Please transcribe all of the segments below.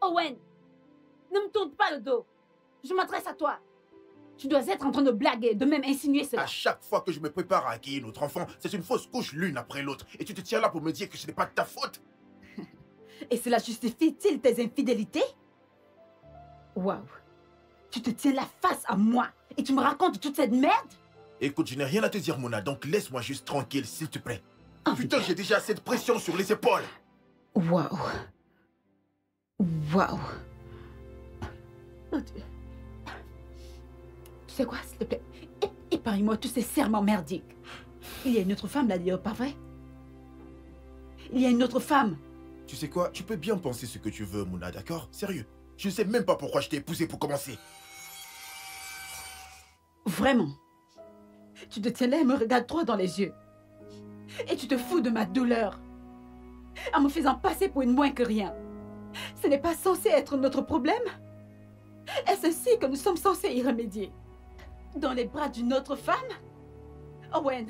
Owen, ne me tourne pas le dos. Je m'adresse à toi. Tu dois être en train de blaguer, de même insinuer cela. À chaque fois que je me prépare à accueillir notre enfant, c'est une fausse couche l'une après l'autre. Et tu te tiens là pour me dire que ce n'est pas de ta faute. Et cela justifie-t-il tes infidélités? Waouh. Tu te tiens la face à moi et tu me racontes toute cette merde? Écoute, je n'ai rien à te dire, Mona, donc laisse-moi juste tranquille, s'il te plaît. Oh, putain, j'ai déjà assez de pression sur les épaules. Waouh. Waouh. Oh Dieu. Tu sais quoi, s'il te plaît? Épargne-moi tous ces serments merdiques. Il y a une autre femme là-dedans, pas vrai? Il y a une autre femme. Tu sais quoi? Tu peux bien penser ce que tu veux, Mona, d'accord? Sérieux. Je ne sais même pas pourquoi je t'ai épousé pour commencer. Vraiment? Tu te tiens là et me regardes droit dans les yeux. Et tu te fous de ma douleur. En me faisant passer pour une moins que rien. Ce n'est pas censé être notre problème? Est-ce ainsi que nous sommes censés y remédier? Dans les bras d'une autre femme? Owen,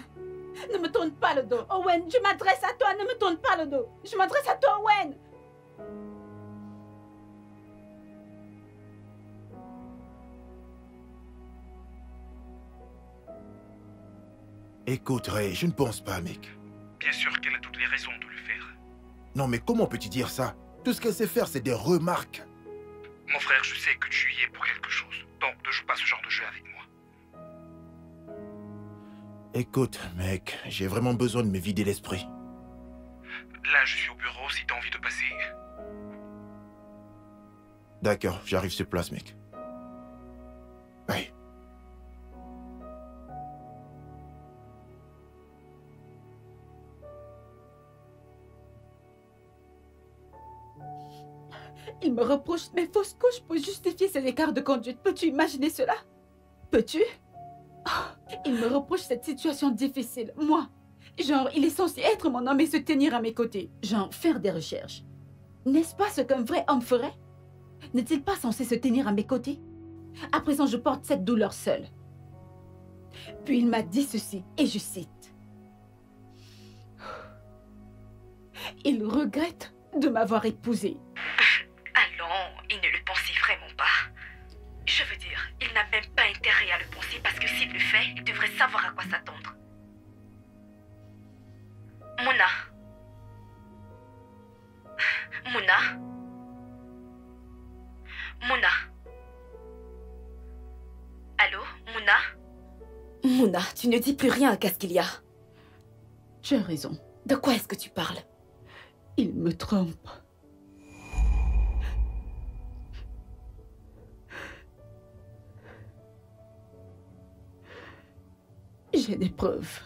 ne me tourne pas le dos. Owen, je m'adresse à toi, ne me tourne pas le dos. Je m'adresse à toi, Owen. Écoute, Ray, je ne pense pas, mec. Bien sûr qu'elle a toutes les raisons de le faire. Non, mais comment peux-tu dire ça? Tout ce qu'elle sait faire, c'est des remarques. Mon frère, je sais que tu y es pour quelque chose. Donc, ne joue pas ce genre de jeu avec moi. Écoute, mec, j'ai vraiment besoin de me vider l'esprit. Là, je suis au bureau si t'as envie de passer. D'accord, j'arrive sur place, mec. Bye. Il me reproche mes fausses couches pour justifier ces écarts de conduite. Peux-tu imaginer cela? Peux-tu? Oh, il me reproche cette situation difficile. Moi, genre, il est censé être mon homme et se tenir à mes côtés. Genre, faire des recherches. N'est-ce pas ce qu'un vrai homme ferait? N'est-il pas censé se tenir à mes côtés? À présent, je porte cette douleur seule. Puis il m'a dit ceci, et je cite. Il regrette de m'avoir épousée. Allons, il ne le pensait vraiment pas. Je veux dire, il n'a même pas intérêt à le penser parce que s'il le fait, il devrait savoir à quoi s'attendre. Mona. Mona. Mona. Allô, Mona? Mona, tu ne dis plus rien, qu'est-ce qu'il y a? Tu as raison. De quoi est-ce que tu parles? Il me trompe. J'ai des preuves.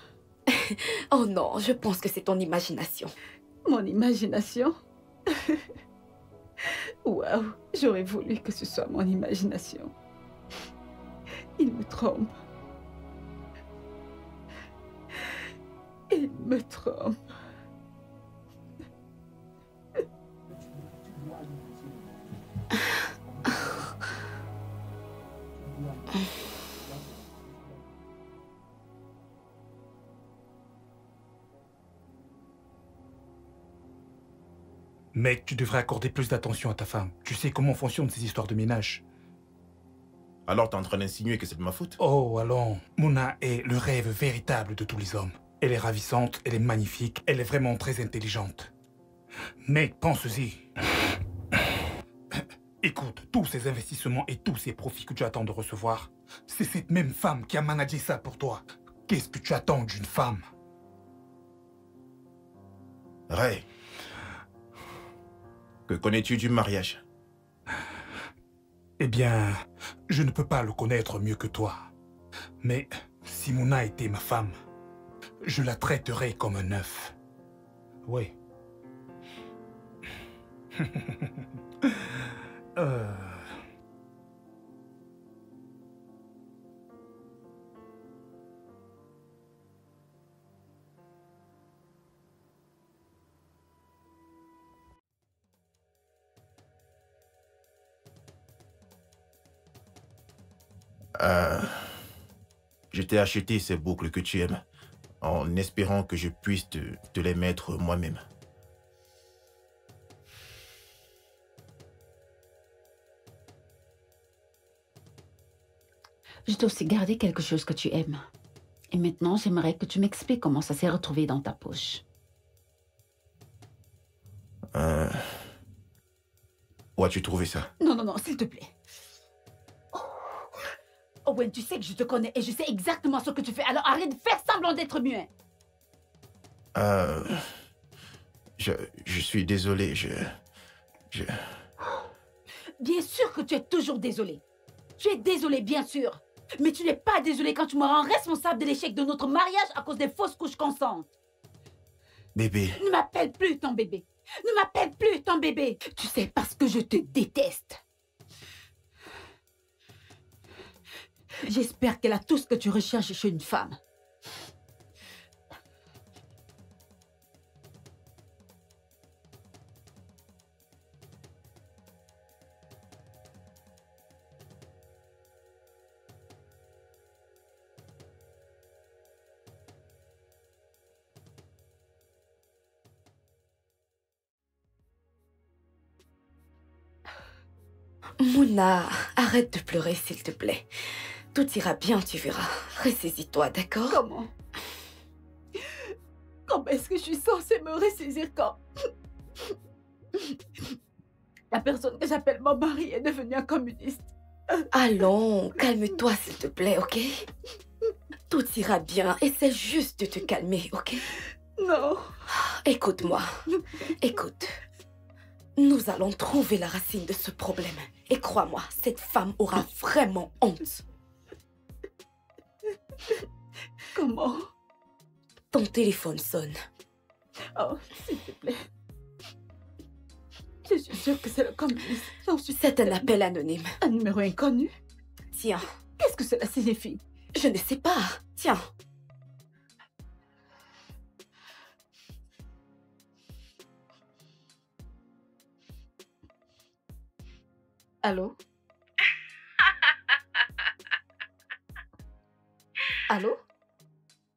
Oh non, je pense que c'est ton imagination. Mon imagination? Waouh, j'aurais voulu que ce soit mon imagination. Il me trompe. Il me trompe. Mec, tu devrais accorder plus d'attention à ta femme. Tu sais comment fonctionnent ces histoires de ménage. Alors t'es en train d'insinuer que c'est de ma faute? Oh, allons. Mona est le rêve véritable de tous les hommes. Elle est ravissante, elle est magnifique, elle est vraiment très intelligente. Mec, pense-y. Écoute, tous ces investissements et tous ces profits que tu attends de recevoir, c'est cette même femme qui a managé ça pour toi. Qu'est-ce que tu attends d'une femme? Ray, que connais-tu du mariage? Eh bien, je ne peux pas le connaître mieux que toi. Mais si Mona était ma femme, je la traiterais comme un œuf. Oui. Je t'ai acheté ces boucles que tu aimes, en espérant que je puisse te les mettre moi-même. Je t'ai aussi gardé quelque chose que tu aimes. Et maintenant, j'aimerais que tu m'expliques comment ça s'est retrouvé dans ta poche. Où as-tu trouvé ça? Non, non, non, s'il te plaît. Owen, tu sais que je te connais et je sais exactement ce que tu fais, alors arrête de faire semblant d'être muet. Je suis désolé, Bien sûr que tu es toujours désolé. Tu es désolé, bien sûr. Mais tu n'es pas désolé quand tu me rends responsable de l'échec de notre mariage à cause des fausses couches constantes. Bébé. Ne m'appelle plus ton bébé. Ne m'appelle plus ton bébé. Tu sais, parce que je te déteste. J'espère qu'elle a tout ce que tu recherches chez une femme. Mouna, arrête de pleurer, s'il te plaît. Tout ira bien, tu verras. Ressaisis-toi, d'accord? Comment? Comment est-ce que je suis censée me ressaisir quand la personne que j'appelle mon mari est devenue un communiste? Allons, calme-toi, s'il te plaît, ok? Tout ira bien. Essaie juste de te calmer, ok? Non. Écoute-moi. Écoute. Nous allons trouver la racine de ce problème. Et crois-moi, cette femme aura vraiment honte. Comment? Ton téléphone sonne. Oh, s'il te plaît. Je suis sûre que c'est le communiste. C'est un appel anonyme. Un numéro inconnu? Tiens. Qu'est-ce que cela signifie? Je ne sais pas. Tiens. Allô? Allô?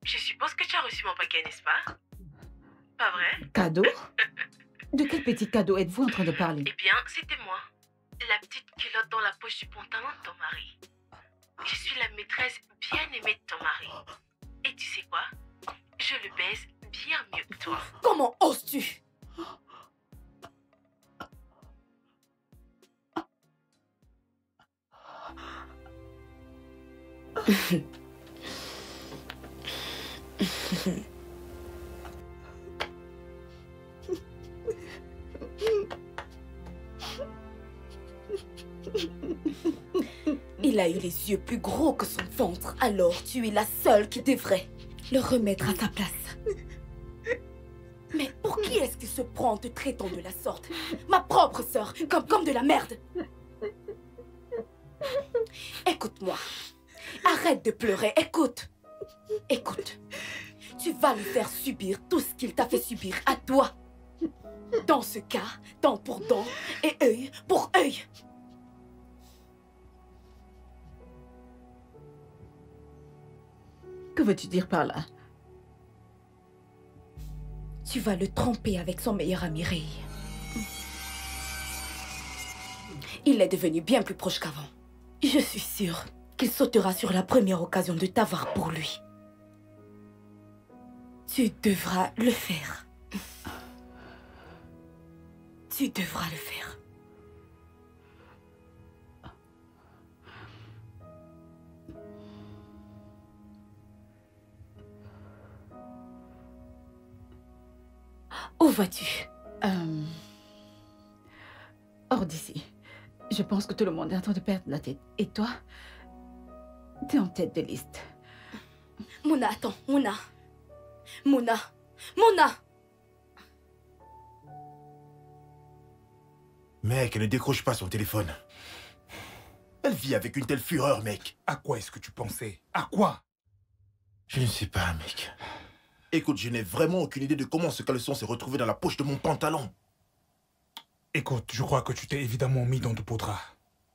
Je suppose que tu as reçu mon paquet, n'est-ce pas? Pas vrai? Cadeau? De quel petit cadeau êtes-vous en train de parler? Eh bien, c'était moi. La petite culotte dans la poche du pantalon de ton mari. Je suis la maîtresse bien aimée de ton mari. Et tu sais quoi? Je le baise bien mieux que toi. Comment oses-tu? Il a eu les yeux plus gros que son ventre, alors tu es la seule qui devrait le remettre à sa place. Mais pour qui est-ce qu'il se prend en te traitant de la sorte? Ma propre sœur, comme de la merde. Écoute-moi. Arrête de pleurer, écoute. Écoute. Tu vas lui faire subir tout ce qu'il t'a fait subir à toi. Dans ce cas, dent pour dent et œil pour œil. Que veux-tu dire par là? Tu vas le tromper avec son meilleur ami Ray. Il est devenu bien plus proche qu'avant. Je suis sûre qu'il sautera sur la première occasion de t'avoir pour lui. Tu devras le faire. Tu devras le faire. Où vas-tu? Hors d'ici. Je pense que tout le monde est en train de perdre la tête. Et toi? T'es en tête de liste. Mouna, attends, Mouna. Mouna. Mouna! Mec, elle ne décroche pas son téléphone. Elle vit avec une telle fureur, mec. À quoi est-ce que tu pensais? À quoi? Je ne sais pas, mec. Écoute, je n'ai vraiment aucune idée de comment ce caleçon s'est retrouvé dans la poche de mon pantalon. Écoute, je crois que tu t'es évidemment mis dans de beaux draps.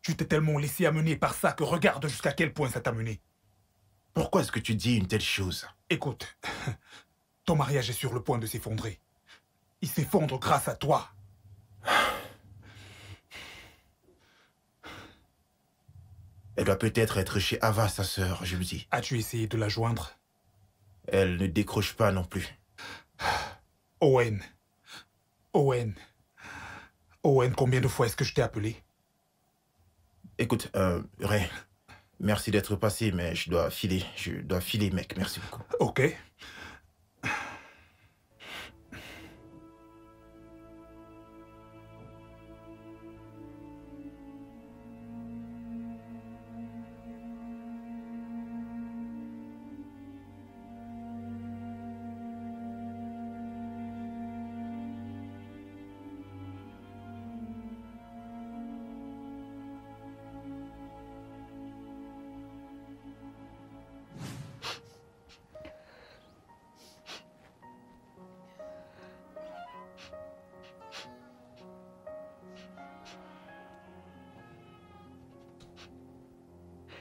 Tu t'es tellement laissé amener par ça que regarde jusqu'à quel point ça t'a mené. Pourquoi est-ce que tu dis une telle chose? Écoute, ton mariage est sur le point de s'effondrer. Il s'effondre grâce à toi. Elle doit peut-être être chez Ava, sa sœur, je me dis. As-tu essayé de la joindre? Elle ne décroche pas non plus. Owen. Owen. Owen, combien de fois est-ce que je t'ai appelé? Écoute, Ray, merci d'être passé, mais je dois filer. Je dois filer, mec. Merci beaucoup. Ok.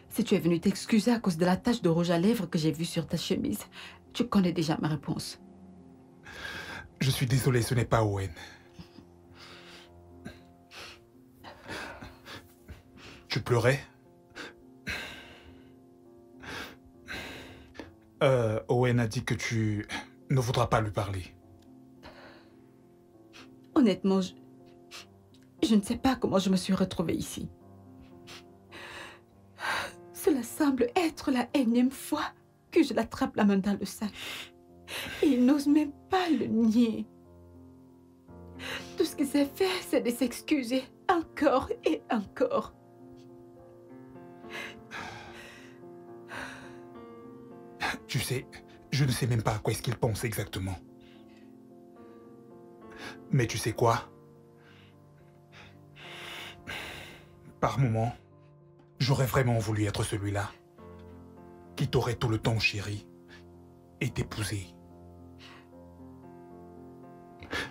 Si tu es venu t'excuser à cause de la tache de rouge à lèvres que j'ai vue sur ta chemise, tu connais déjà ma réponse. Je suis désolé, ce n'est pas Owen. Tu pleurais? Owen a dit que tu ne voudras pas lui parler. Honnêtement, je ne sais pas comment je me suis retrouvée ici. Cela semble être la énième fois que je l'attrape la main dans le sac. Et il n'ose même pas le nier. Tout ce qu'il s'est fait, c'est de s'excuser encore et encore. Tu sais, je ne sais même pas à quoi est-ce qu'il pense exactement. Mais tu sais quoi? Par moments, j'aurais vraiment voulu être celui-là qui t'aurait tout le temps chéri et t'épouser.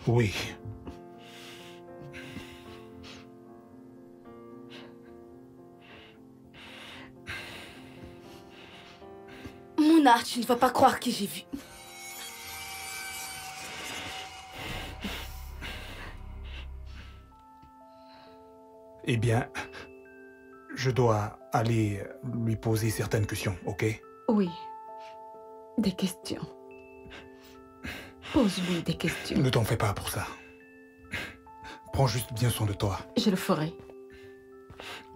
Oui. Mouna, tu ne vas pas croire qui j'ai vu. Eh bien, je dois aller lui poser certaines questions, ok? Oui, des questions. Pose-lui des questions. Ne t'en fais pas pour ça. Prends juste bien soin de toi. Je le ferai.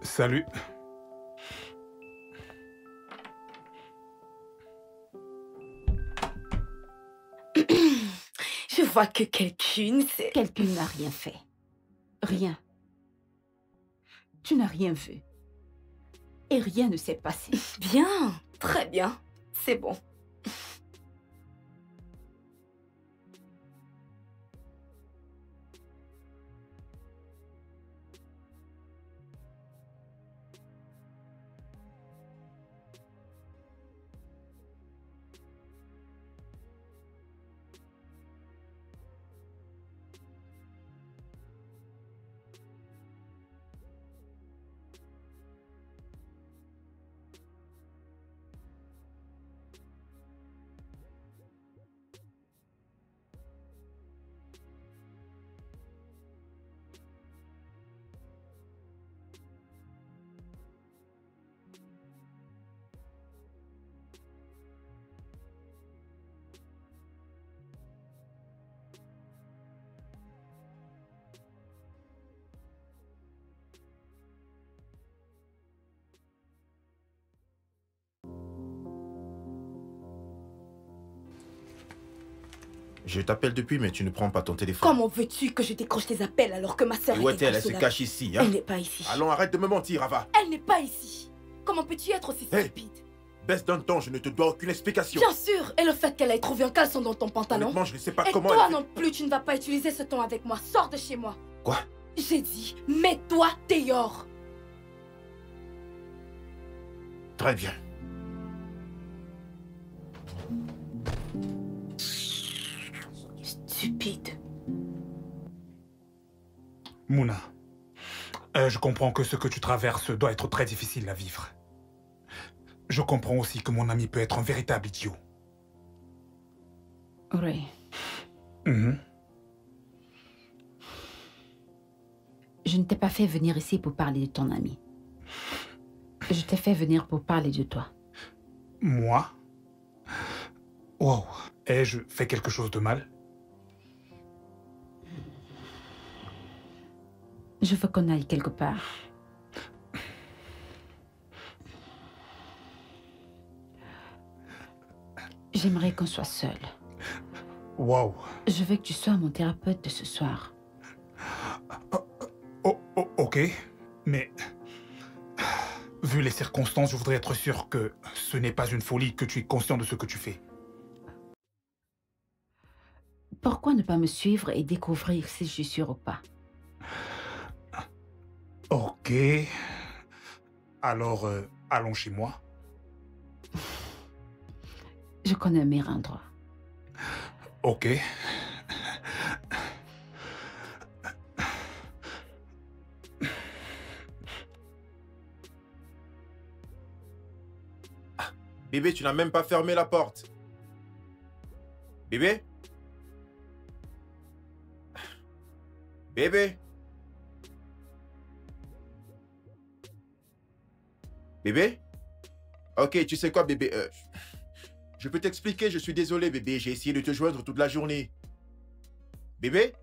Salut. Je vois que quelqu'une, c'est... Quelqu'un n'a rien fait. Rien. Tu n'as rien vu. Et rien ne s'est passé. Bien, très bien. C'est bon. Je t'appelle depuis, mais tu ne prends pas ton téléphone. Comment veux-tu que je décroche tes appels alors que ma sœur Et où était est-elle? Elle se consolable? cache ici, hein? Elle n'est pas ici. Allons, arrête de me mentir, Ava. Elle n'est pas ici. Comment peux-tu être aussi Hey. stupide? Baisse d'un ton, je ne te dois aucune explication. Bien sûr. Et le fait qu'elle ait trouvé un caleçon dans ton pantalon? Honnêtement, je ne sais pas Et comment toi elle... non plus, tu ne vas pas utiliser ce ton avec moi. Sors de chez moi. Quoi? J'ai dit, mets-toi dehors. Très bien. Stupide. Mouna, je comprends que ce que tu traverses doit être très difficile à vivre. Je comprends aussi que mon ami peut être un véritable idiot. Oui. Mhm. Je ne t'ai pas fait venir ici pour parler de ton ami. Je t'ai fait venir pour parler de toi. Moi? Wow. Ai-je fait quelque chose de mal? Je veux qu'on aille quelque part. J'aimerais qu'on soit seuls. Wow. Je veux que tu sois mon thérapeute de ce soir. Ok, mais... Vu les circonstances, je voudrais être sûr que ce n'est pas une folie, que tu es conscient de ce que tu fais. Pourquoi ne pas me suivre et découvrir si je suis sûre ou pas? Ok. Alors, allons chez moi. Je connais un meilleur endroit. Ok. Bébé, tu n'as même pas fermé la porte. Bébé? Bébé? Bébé? Ok, tu sais quoi, bébé? Je peux t'expliquer, je suis désolé, bébé. J'ai essayé de te joindre toute la journée. Bébé?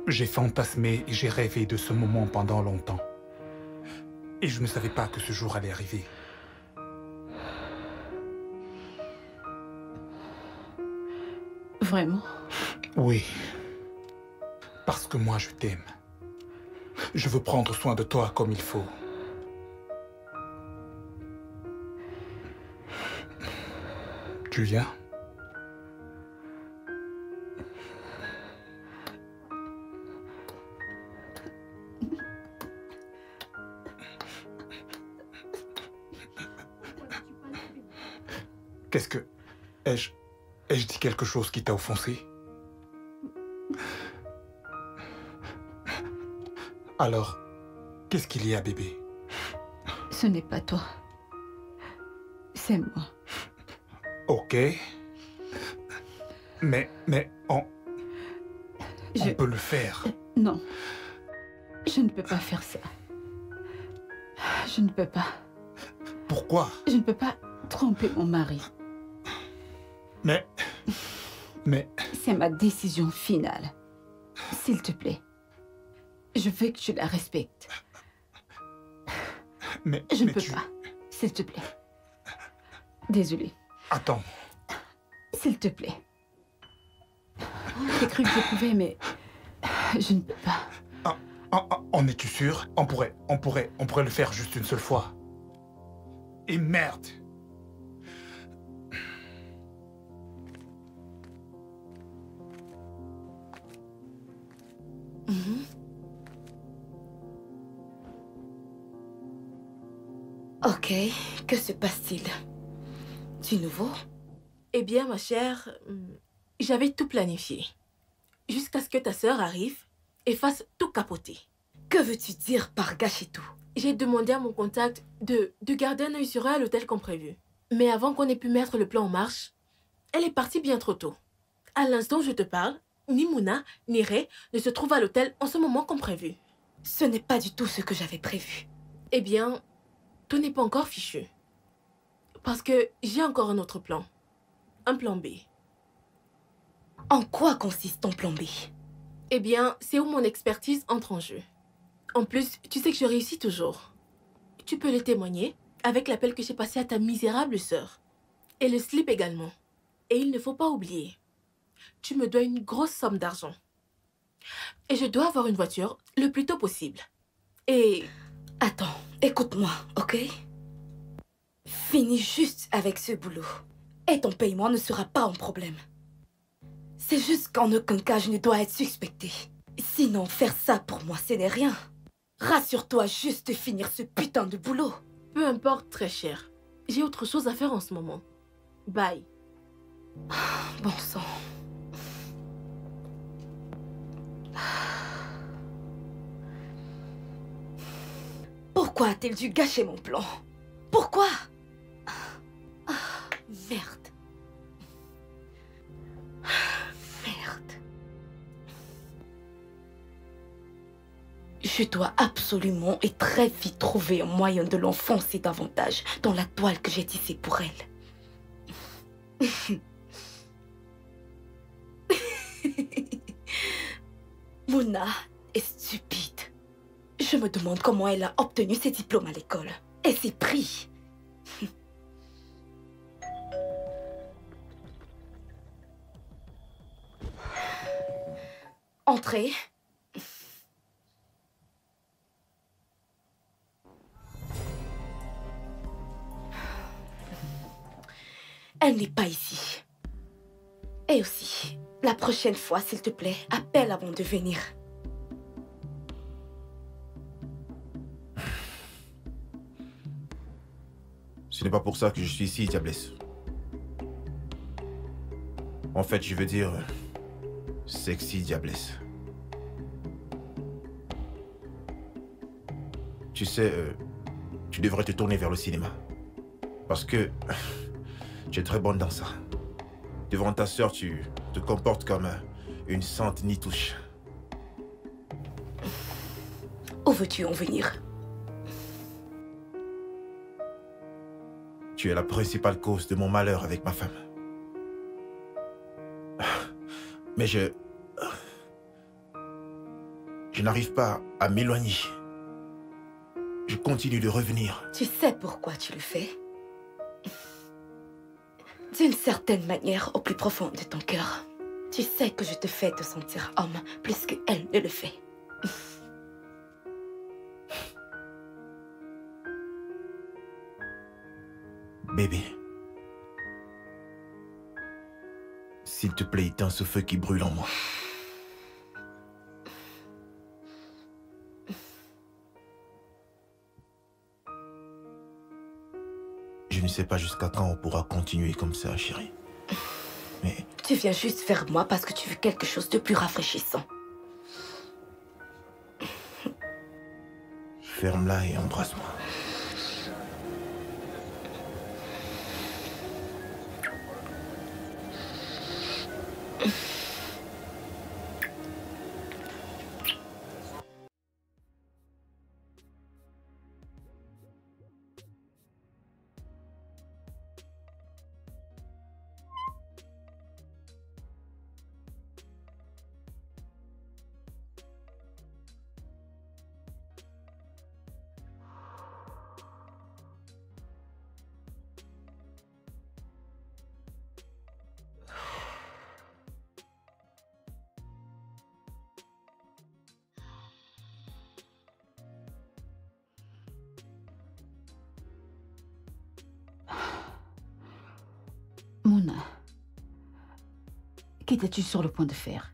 J'ai fantasmé et j'ai rêvé de ce moment pendant longtemps. Et je ne savais pas que ce jour allait arriver. Vraiment? Oui. Parce que moi, je t'aime. Je veux prendre soin de toi comme il faut. Tu viens? Qu'est-ce que... Ai-je dit quelque chose qui t'a offensé? Alors, qu'est-ce qu'il y a, bébé? Ce n'est pas toi. C'est moi. Ok. Mais on peut le faire. Non. Je ne peux pas faire ça. Je ne peux pas. Pourquoi? Je ne peux pas tromper mon mari. Mais... C'est ma décision finale. S'il te plaît. Je veux que tu la respectes. Je ne peux pas. S'il te plaît. Désolée. Attends. S'il te plaît. J'ai cru que je pouvais, mais... Je ne peux pas. En es-tu sûr? On pourrait le faire juste une seule fois. Et merde! Mhm. Ok, que se passe-t-il? Du nouveau? Eh bien, ma chère, j'avais tout planifié. Jusqu'à ce que ta sœur arrive et fasse tout capoter. Que veux-tu dire par gâcher tout? J'ai demandé à mon contact de garder un œil sur elle à l'hôtel comme prévu. Mais avant qu'on ait pu mettre le plan en marche, elle est partie bien trop tôt. À l'instant où je te parle, ni Mouna, ni Ray ne se trouvent à l'hôtel en ce moment comme prévu. Ce n'est pas du tout ce que j'avais prévu. Eh bien, tout n'est pas encore fichu. Parce que j'ai encore un autre plan. Un plan B. En quoi consiste ton plan B? Eh bien, c'est où mon expertise entre en jeu. En plus, tu sais que je réussis toujours. Tu peux le témoigner avec l'appel que j'ai passé à ta misérable sœur. Et le slip également. Et il ne faut pas oublier, tu me dois une grosse somme d'argent. Et je dois avoir une voiture le plus tôt possible. Et... Attends, écoute-moi, ok? Finis juste avec ce boulot. Et ton paiement ne sera pas un problème. C'est juste qu'en aucun cas je ne dois être suspectée. Sinon, faire ça pour moi, ce n'est rien. Rassure-toi juste de finir ce putain de boulot. Peu importe, très cher. J'ai autre chose à faire en ce moment. Bye. Bon sang. Pourquoi a-t-il dû gâcher mon plan? Pourquoi? Merde. Merde. Je dois absolument et très vite trouver un moyen de l'enfoncer davantage dans la toile que j'ai tissée pour elle. Mouna est stupide. Je me demande comment elle a obtenu ses diplômes à l'école. Et ses prix. Entrez. Elle n'est pas ici. Et aussi, la prochaine fois, s'il te plaît, appelle avant de venir. Ce n'est pas pour ça que je suis ici, Diablesse. En fait, je veux dire... sexy Diablesse. Tu sais, tu devrais te tourner vers le cinéma. Parce que... tu es très bonne dans ça. Devant ta sœur, tu te comportes comme une sainte nitouche. Où veux-tu en venir? Tu es la principale cause de mon malheur avec ma femme. Mais je n'arrive pas à m'éloigner. Je continue de revenir. Tu sais pourquoi tu le fais? D'une certaine manière, au plus profond de ton cœur, tu sais que je te fais te sentir homme plus qu'elle ne le fait. Bébé. S'il te plaît, éteins ce feu qui brûle en moi. Je ne sais pas jusqu'à quand on pourra continuer comme ça, chérie. Mais... Tu viens juste vers moi parce que tu veux quelque chose de plus rafraîchissant. Ferme-la et embrasse-moi. Mouna, qu'étais-tu sur le point de faire?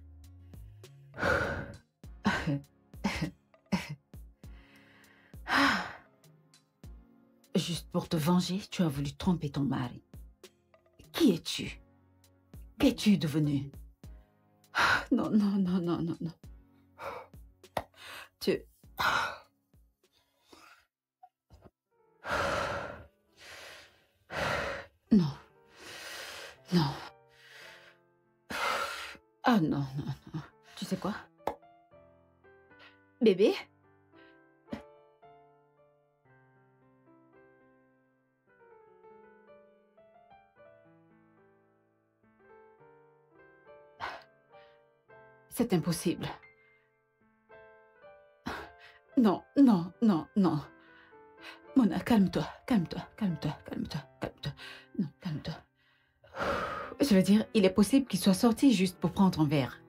Juste pour te venger, tu as voulu tromper ton mari. Qui es-tu? Qu'es-tu devenu? Non, non, non, non, non, non. Tu... Non. Non. Ah non, non, non. Tu sais quoi? Bébé? C'est impossible. Non, non, non, non. Mona, calme-toi, calme-toi, calme-toi, calme-toi, calme-toi. Non, calme-toi. Je veux dire, il est possible qu'il soit sorti juste pour prendre un verre.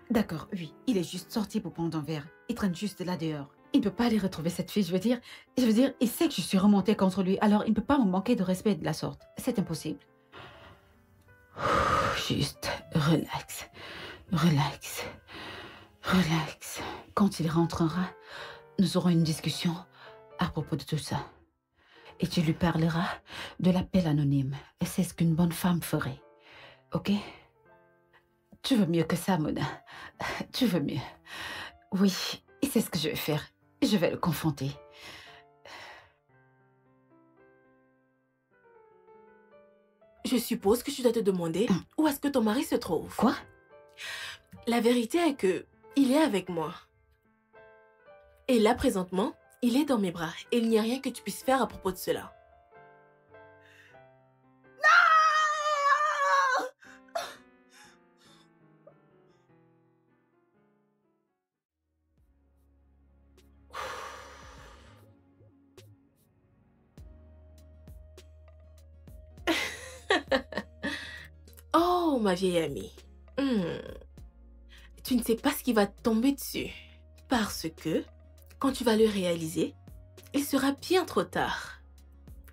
D'accord, oui, il est juste sorti pour prendre un verre. Il traîne juste là dehors. Il ne peut pas aller retrouver cette fille, je veux dire, il sait que je suis remontée contre lui, alors il ne peut pas me manquer de respect de la sorte. C'est impossible. Juste, relax, relax, relax. Quand il rentrera, nous aurons une discussion à propos de tout ça. Et tu lui parleras de l'appel anonyme. Et c'est ce qu'une bonne femme ferait. Ok? Tu veux mieux que ça, Mona. Tu veux mieux. Oui, et c'est ce que je vais faire. Je vais le confronter. Je suppose que tu dois te demander où est-ce que ton mari se trouve. Quoi? La vérité est que il est avec moi. Et là, présentement, il est dans mes bras. Et il n'y a rien que tu puisses faire à propos de cela. Oh, ma vieille amie. Tu ne sais pas ce qui va te tomber dessus. Parce que, quand tu vas le réaliser, il sera bien trop tard.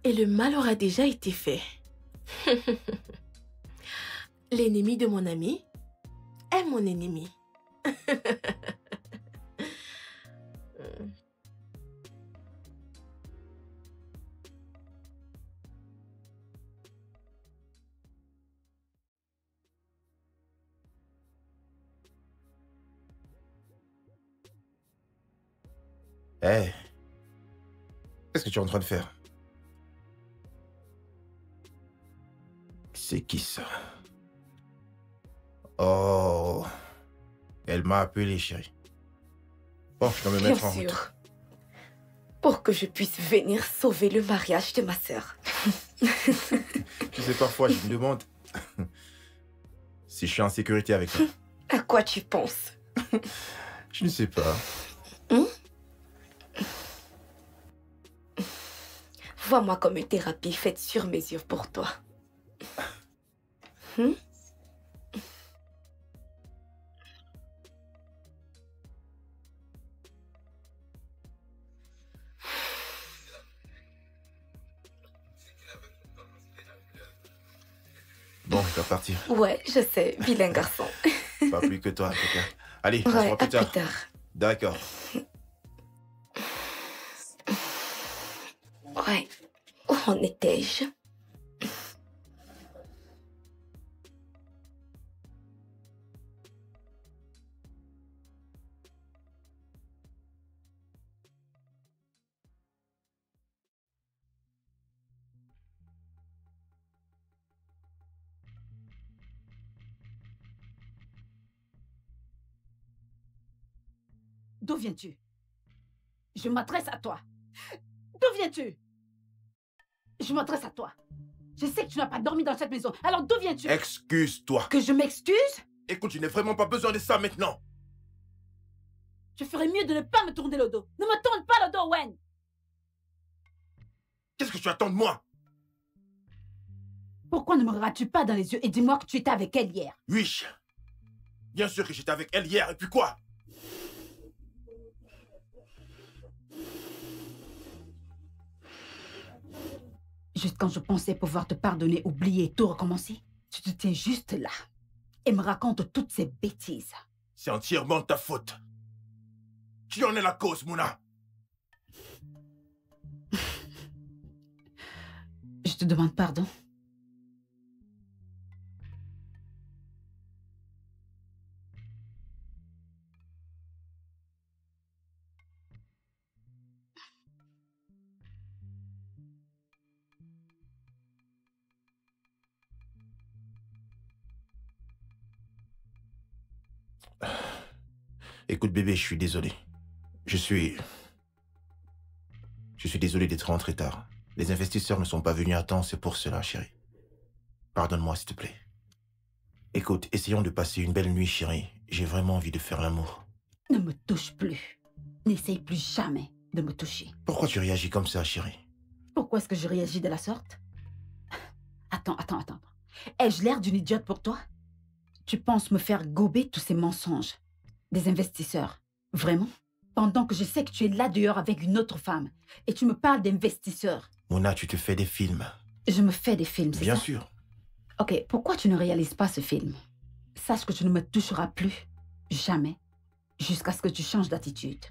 Et le mal aura déjà été fait. L'ennemi de mon ami est mon ennemi. Hé, qu'est-ce que tu es en train de faire? C'est qui ça? Oh, elle m'a appelé, chérie. Bon, je dois me mettre en route. Pour que je puisse venir sauver le mariage de ma sœur. Tu sais, parfois, je me demande si je suis en sécurité avec toi. À quoi tu penses? Je ne sais pas. Vois-moi comme une thérapie faite sur mesure pour toi. Bon, je dois partir. Ouais, je sais, vilain garçon. Pas plus que toi, en tout cas. Allez, on se Ouais, voit à plus tard. plus tard. D'accord. Ouais, où en étais-je? D'où viens-tu? Je m'adresse à toi. D'où viens-tu? Je m'adresse à toi. Je sais que tu n'as pas dormi dans cette maison. Alors d'où viens-tu? Excuse-toi. Que je m'excuse? Écoute, je n'ai vraiment pas besoin de ça maintenant. Je ferais mieux de ne pas me tourner le dos. Ne me tourne pas le dos, Wen! Qu'est-ce que tu attends de moi? Pourquoi ne me regardes-tu pas dans les yeux et dis-moi que tu étais avec elle hier? Oui. Bien sûr que j'étais avec elle hier, et puis quoi? Juste quand je pensais pouvoir te pardonner, oublier et tout recommencer, tu te tiens juste là et me racontes toutes ces bêtises. C'est entièrement de ta faute. Tu en es la cause, Mouna. te demande pardon. Écoute bébé, je suis désolé. Je suis désolé d'être rentré tard. Les investisseurs ne sont pas venus à temps, c'est pour cela, chérie. Pardonne-moi, s'il te plaît. Écoute, essayons de passer une belle nuit, chérie. J'ai vraiment envie de faire l'amour. Ne me touche plus. N'essaye plus jamais de me toucher. Pourquoi tu réagis comme ça, chérie? Pourquoi est-ce que je réagis de la sorte? Attends. Ai-je l'air d'une idiote pour toi? Tu penses me faire gober tous ces mensonges des investisseurs? Vraiment? Pendant que je sais que tu es là dehors avec une autre femme et tu me parles d'investisseurs. Mona, tu te fais des films. Je me fais des films, c'est ça? Bien sûr. Ok, pourquoi tu ne réalises pas ce film? Sache que tu ne me toucheras plus. Jamais. Jusqu'à ce que tu changes d'attitude.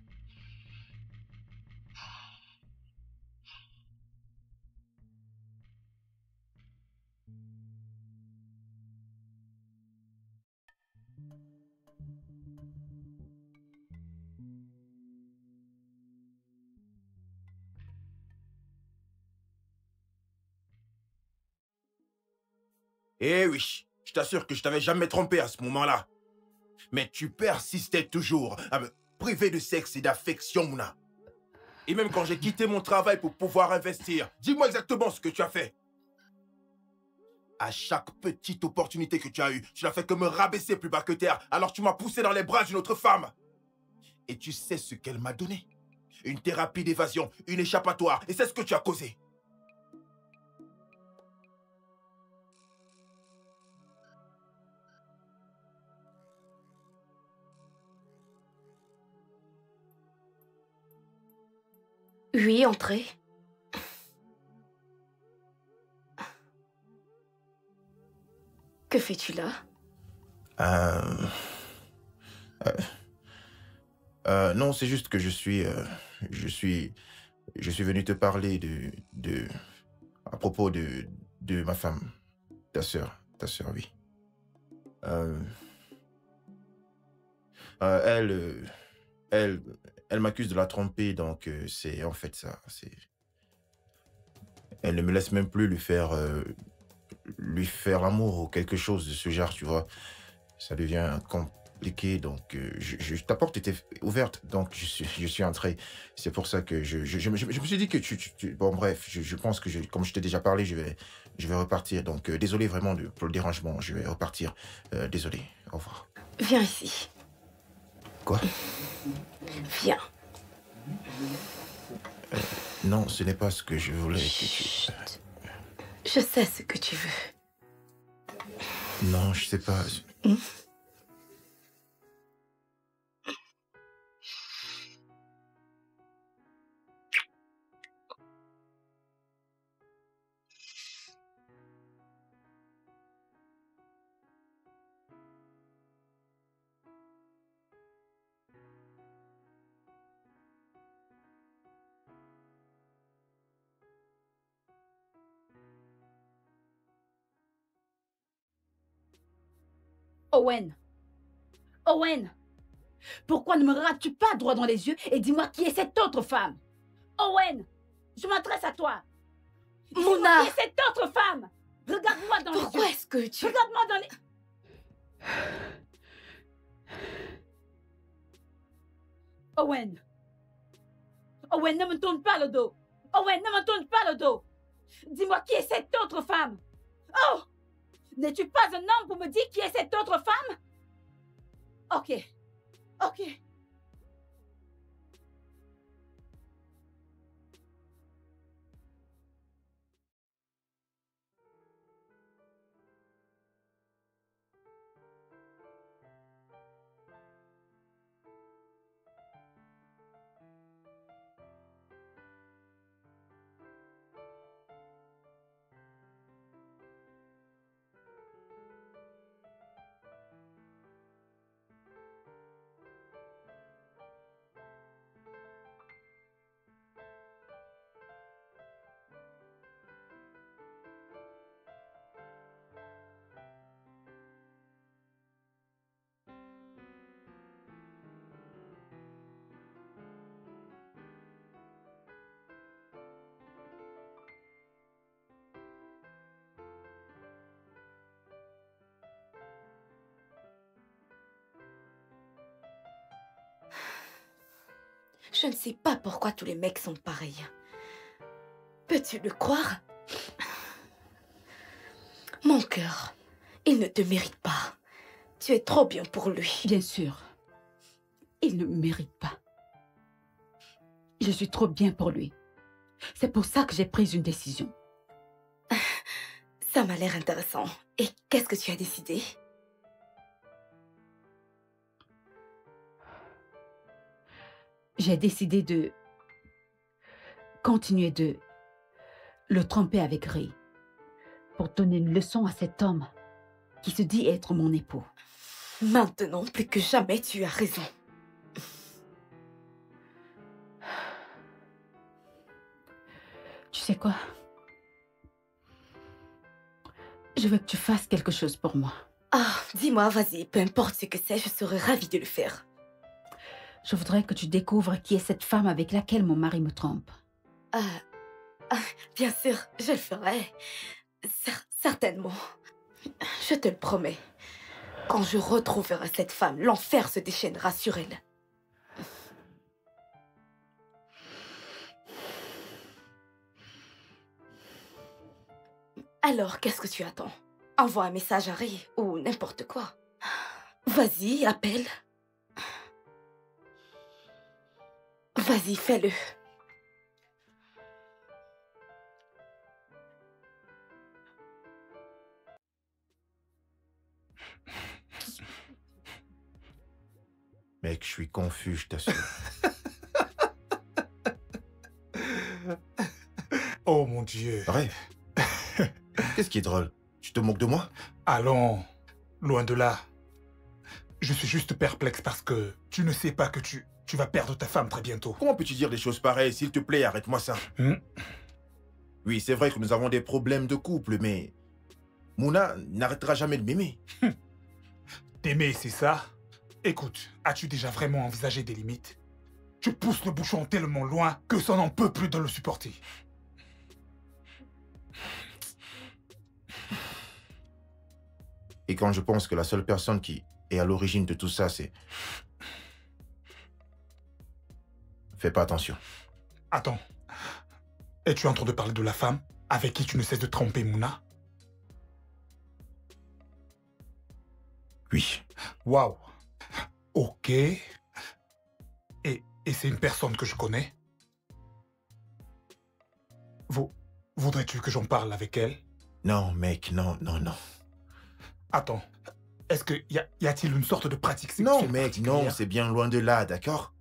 Eh oui, je t'assure que je t'avais jamais trompé à ce moment-là. Mais tu persistais toujours à me priver de sexe et d'affection, Mona. Et même quand j'ai quitté mon travail pour pouvoir investir, dis-moi exactement ce que tu as fait. À chaque petite opportunité que tu as eue, tu n'as fait que me rabaisser plus bas que terre, alors tu m'as poussé dans les bras d'une autre femme. Et tu sais ce qu'elle m'a donné? Une thérapie d'évasion, une échappatoire, et c'est ce que tu as causé. Oui, entrez. Que fais-tu là? Non, c'est juste que je suis venu te parler à propos de ma femme, ta sœur, oui. Euh, elle m'accuse de la tromper, donc c'est en fait ça. Elle ne me laisse même plus lui faire l'amour ou quelque chose de ce genre, tu vois. Ça devient compliqué, donc ta porte était ouverte, donc je suis entré. C'est pour ça que je me suis dit que bon bref, je pense que comme je t'ai déjà parlé, je vais repartir. Donc désolé vraiment pour le dérangement, je vais repartir. Désolé, au revoir. Viens ici. Quoi? Viens. Non, ce n'est pas ce que je voulais que tu... Chut. Je sais ce que tu veux. Non, je sais pas. Owen! Owen! Pourquoi ne me regardes-tu pas droit dans les yeux et dis-moi qui est cette autre femme? Owen! Je m'adresse à toi! Mona! Qui est cette autre femme? Regarde-moi dans les yeux! Pourquoi est-ce que tu... Regarde-moi dans les... Owen! Owen, ne me tourne pas le dos! Owen, ne me tourne pas le dos! Dis-moi qui est cette autre femme? Oh! N'es-tu pas un homme pour me dire qui est cette autre femme? Ok. Ok. Je ne sais pas pourquoi tous les mecs sont pareils. Peux-tu le croire? Mon cœur, il ne te mérite pas. Tu es trop bien pour lui. Bien sûr. Il ne me mérite pas. Je suis trop bien pour lui. C'est pour ça que j'ai pris une décision. Ça m'a l'air intéressant. Et qu'est-ce que tu as décidé? J'ai décidé de continuer de le tromper avec Ray pour donner une leçon à cet homme qui se dit être mon époux. Maintenant, plus que jamais, tu as raison. Tu sais quoi? Je veux que tu fasses quelque chose pour moi. Ah, dis-moi, vas-y, peu importe ce que c'est, je serais ravie de le faire. Je voudrais que tu découvres qui est cette femme avec laquelle mon mari me trompe. Bien sûr, je le ferai. Certainement. Je te le promets. Quand je retrouverai cette femme, l'enfer se déchaînera sur elle. Alors, qu'est-ce que tu attends? Envoie un message à Ray ou n'importe quoi. Vas-y, appelle. Vas-y, fais-le. Mec, je suis confus, je t'assure. Oh mon Dieu. Bref. Qu'est-ce qui est drôle? Tu te moques de moi? Allons, loin de là. Je suis juste perplexe parce que tu ne sais pas que tu vas perdre ta femme très bientôt. Comment peux-tu dire des choses pareilles? S'il te plaît, arrête-moi ça. Oui, c'est vrai que nous avons des problèmes de couple, mais Mouna n'arrêtera jamais de m'aimer. T'aimer, c'est ça? Écoute, as-tu déjà vraiment envisagé des limites? Tu pousses le bouchon tellement loin que ça n'en peut plus de le supporter. Et quand je pense que la seule personne qui est à l'origine de tout ça, c'est... Fais pas attention. Attends. Es-tu en train de parler de la femme avec qui tu ne cesses de tromper Mouna? Oui. Waouh. Ok. Et c'est une personne que je connais? Voudrais-tu que j'en parle avec elle? Non, mec, non. Attends. Est-ce que y a-t-il une sorte de pratique sexuelle Non, mec, particulière? non, c'est bien loin de là, d'accord?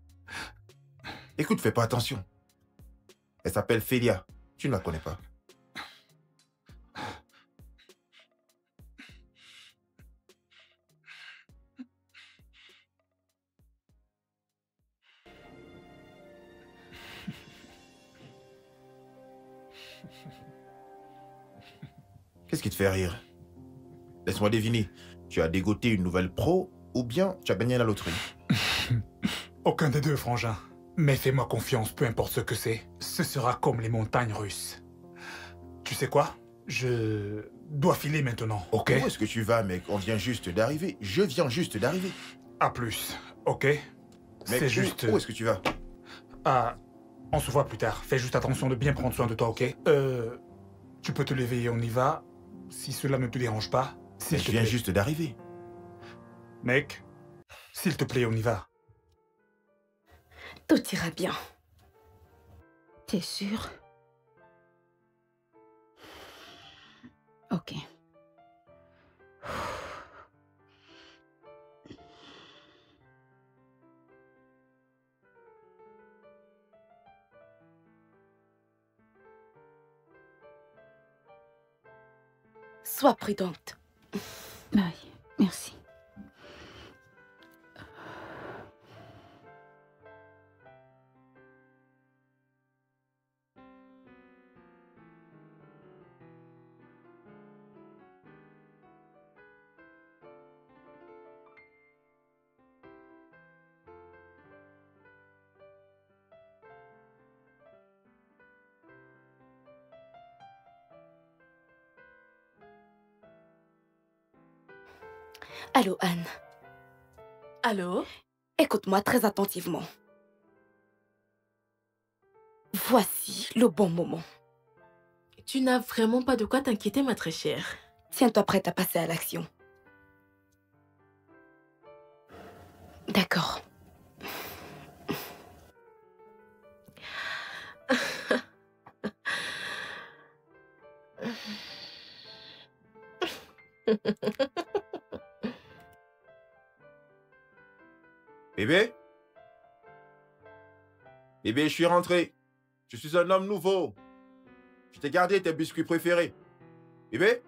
Écoute, fais pas attention. Elle s'appelle Félia. Tu ne la connais pas. Qu'est-ce qui te fait rire? Laisse-moi deviner. Tu as dégoté une nouvelle pro ou bien tu as gagné à la loterie? Aucun des deux, frangin. Mais fais-moi confiance, peu importe ce que c'est. Ce sera comme les montagnes russes. Tu sais quoi? Je dois filer maintenant, ok? Où est-ce que tu vas, mec? On vient juste d'arriver. Je viens juste d'arriver. À plus, ok? Mec, C'est juste... Où est-ce que tu vas? Ah, on se voit plus tard. Fais juste attention de bien prendre soin de toi, ok? Tu peux te lever et on y va, si cela ne te dérange pas. Mais je viens juste d'arriver. Mec, s'il te plaît, on y va. Tout ira bien. T'es sûr? Ok. Sois prudente. Oui, merci. Allô, Anne. Allô? Écoute-moi très attentivement. Voici le bon moment. Tu n'as vraiment pas de quoi t'inquiéter, ma très chère. Tiens-toi prête à passer à l'action. D'accord. Bébé? Bébé, je suis rentré. Je suis un homme nouveau. Je t'ai gardé tes biscuits préférés. Bébé?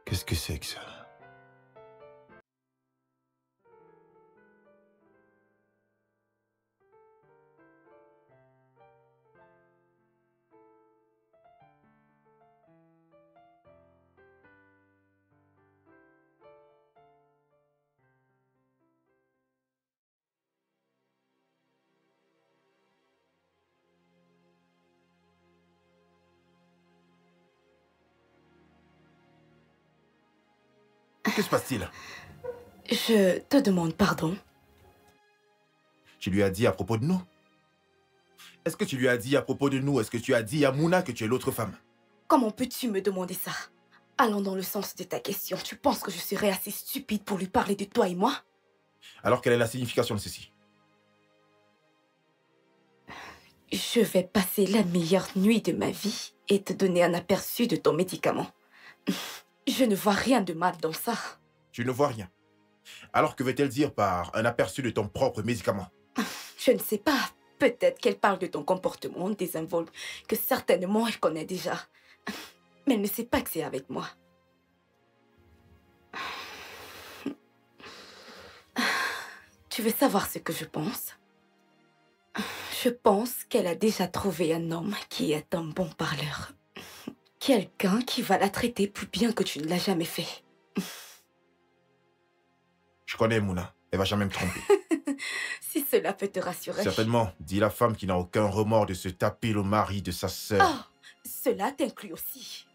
Qu'est-ce que c'est que ça? Que se passe-t-il? Je te demande pardon. Tu lui as dit à propos de nous? Est-ce que tu lui as dit à propos de nous? Est-ce que tu as dit à Mouna que tu es l'autre femme? Comment peux-tu me demander ça? Allons dans le sens de ta question. Tu penses que je serais assez stupide pour lui parler de toi et moi? Alors quelle est la signification de ceci? Je vais passer la meilleure nuit de ma vie et te donner un aperçu de ton médicament. Je ne vois rien de mal dans ça. Tu ne vois rien. Alors que veut-elle dire par un aperçu de ton propre médicament? Je ne sais pas. Peut-être qu'elle parle de ton comportement désinvolte, que certainement elle connaît déjà. Mais elle ne sait pas que c'est avec moi. Tu veux savoir ce que je pense? Je pense qu'elle a déjà trouvé un homme qui est un bon parleur. Quelqu'un qui va la traiter plus bien que tu ne l'as jamais fait. Je connais Mouna. Elle va jamais me tromper. Si cela peut te rassurer. Certainement, dit la femme qui n'a aucun remords de se taper le mari de sa sœur. Oh, cela t'inclut aussi.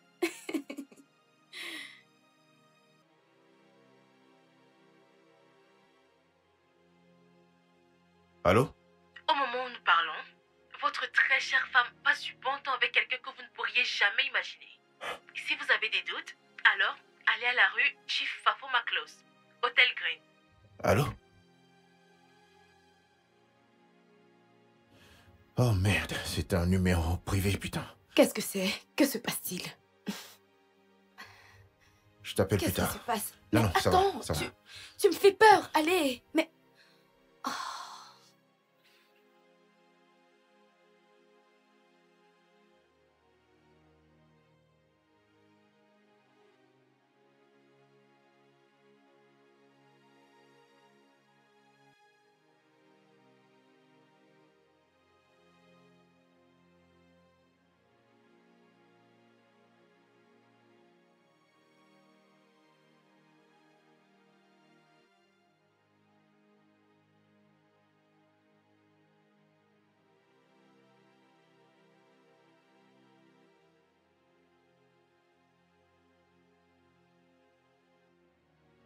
Allô? Au moment où nous parlons, votre très chère femme passe du bon temps avec quelqu'un que vous ne pourriez jamais imaginer. Si vous avez des doutes, alors allez à la rue Chief Fafo Maclos, Hôtel Green. Allô? Oh merde, c'est un numéro privé, putain. Qu'est-ce que c'est? Que se passe-t-il? Je t'appelle plus Qu'est-ce qui tard. se passe? Non, Mais non, ça attends, va, ça va. tu me fais peur. Allez, mais... Oh.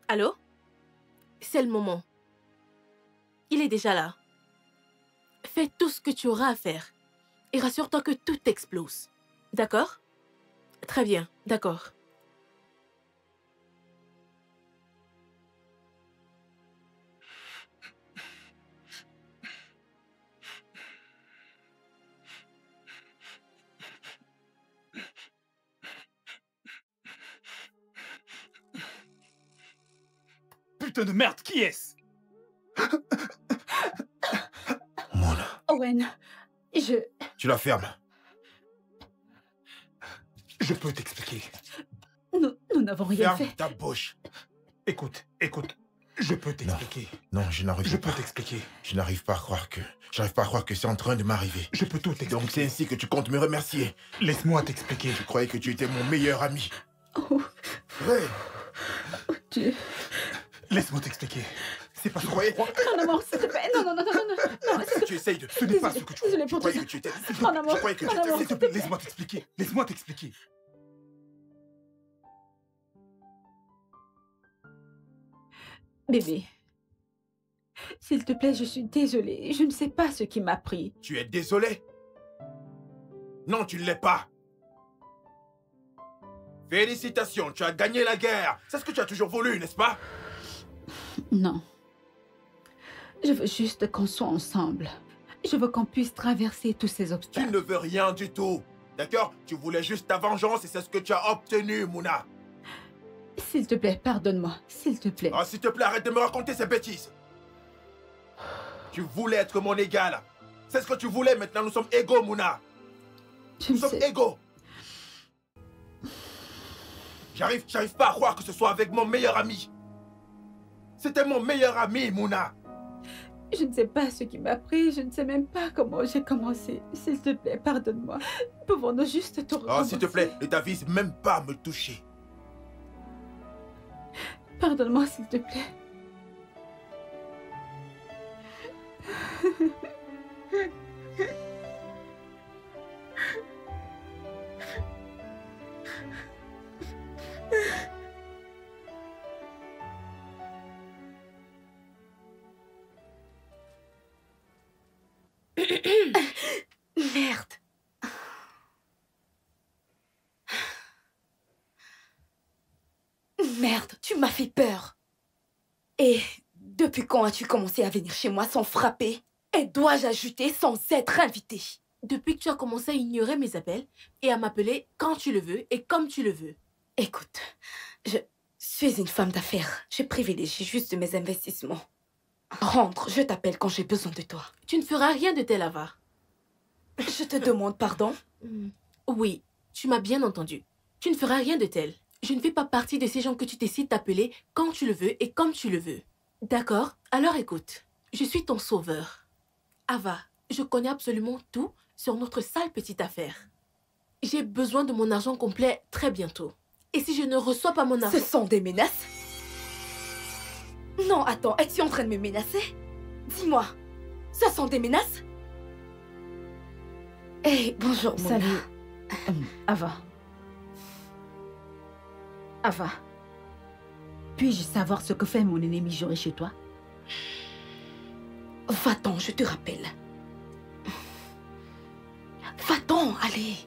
Allô? C'est le moment. Il est déjà là. Fais tout ce que tu auras à faire. Et rassure-toi que tout explose. D'accord? Très bien, d'accord. Putain de merde, qui est-ce? Mouna. Owen, Tu la fermes. Je peux t'expliquer. Nous n'avons rien Ferme fait. ta bouche. Écoute, je peux t'expliquer. Non, je n'arrive Je pas. peux t'expliquer. Je n'arrive pas à croire que... J'arrive pas à croire que c'est en train de m'arriver. Je peux tout t'expliquer. Donc c'est ainsi que tu comptes me remercier. Laisse-moi t'expliquer. Je croyais que tu étais mon meilleur ami. Oh, Ouais. Dieu. Laisse-moi t'expliquer. C'est pas ce que croyais? tu crois. Mon amour, s'il te plaît. Non, non, non, non, non, non. Tu essayes de... Ce n'est pas ce que tu crois. Désolée Je pour tout croyais ça. que tu étais... Mon amour, Je croyais que mon tu étais... amour. S'il te plaît, laisse-moi t'expliquer. Laisse-moi t'expliquer. Bébé, s'il te plaît, je suis désolée. Je ne sais pas ce qui m'a pris. Tu es désolé? Non, tu ne l'es pas. Félicitations, tu as gagné la guerre. C'est ce que tu as toujours voulu, n'est-ce pas? Non. Je veux juste qu'on soit ensemble. Je veux qu'on puisse traverser tous ces Tu obstacles. ne veux rien du tout. D'accord? Tu voulais juste ta vengeance et c'est ce que tu as obtenu, Mouna. S'il te plaît, pardonne-moi. S'il te plaît. Ah, s'il te plaît, arrête de me raconter ces bêtises. Tu voulais être mon égal. C'est ce que tu voulais, maintenant nous sommes égaux, Mouna. Je Nous ne sommes sais. égaux. J'arrive pas à croire que ce soit avec mon meilleur ami. C'était mon meilleur ami, Mouna. Je ne sais pas ce qui m'a pris. Je ne sais même pas comment j'ai commencé. S'il te plaît, pardonne-moi. Pouvons-nous juste te Ah, recommencer? s'il te plaît, ne t'avise même pas à me toucher. Pardonne-moi, s'il te plaît. Merde. Merde, tu m'as fait peur. Et depuis quand as-tu commencé à venir chez moi sans frapper? Et dois-je ajouter sans être invité? Depuis que tu as commencé à ignorer mes appels et à m'appeler quand tu le veux et comme tu le veux. Écoute, je suis une femme d'affaires. Je privilégie juste mes investissements. Rentre, je t'appelle quand j'ai besoin de toi. Tu ne feras rien de tel, Ava. Je te demande pardon. Oui, tu m'as bien entendu. Tu ne feras rien de tel. Je ne fais pas partie de ces gens que tu décides d'appeler quand tu le veux et comme tu le veux. D'accord? Alors écoute, je suis ton sauveur. Ava, je connais absolument tout sur notre sale petite affaire. J'ai besoin de mon argent complet très bientôt. Et si je ne reçois pas mon argent... Ce sont des menaces? Non, attends, es-tu en train de me menacer? Dis-moi, ce sont des menaces? Hey, bonjour, Mona. Salut. Ava. Ava. Puis-je savoir ce que fait mon ennemi juré chez toi? Va-t'en, je te rappelle. Va-t'en, allez.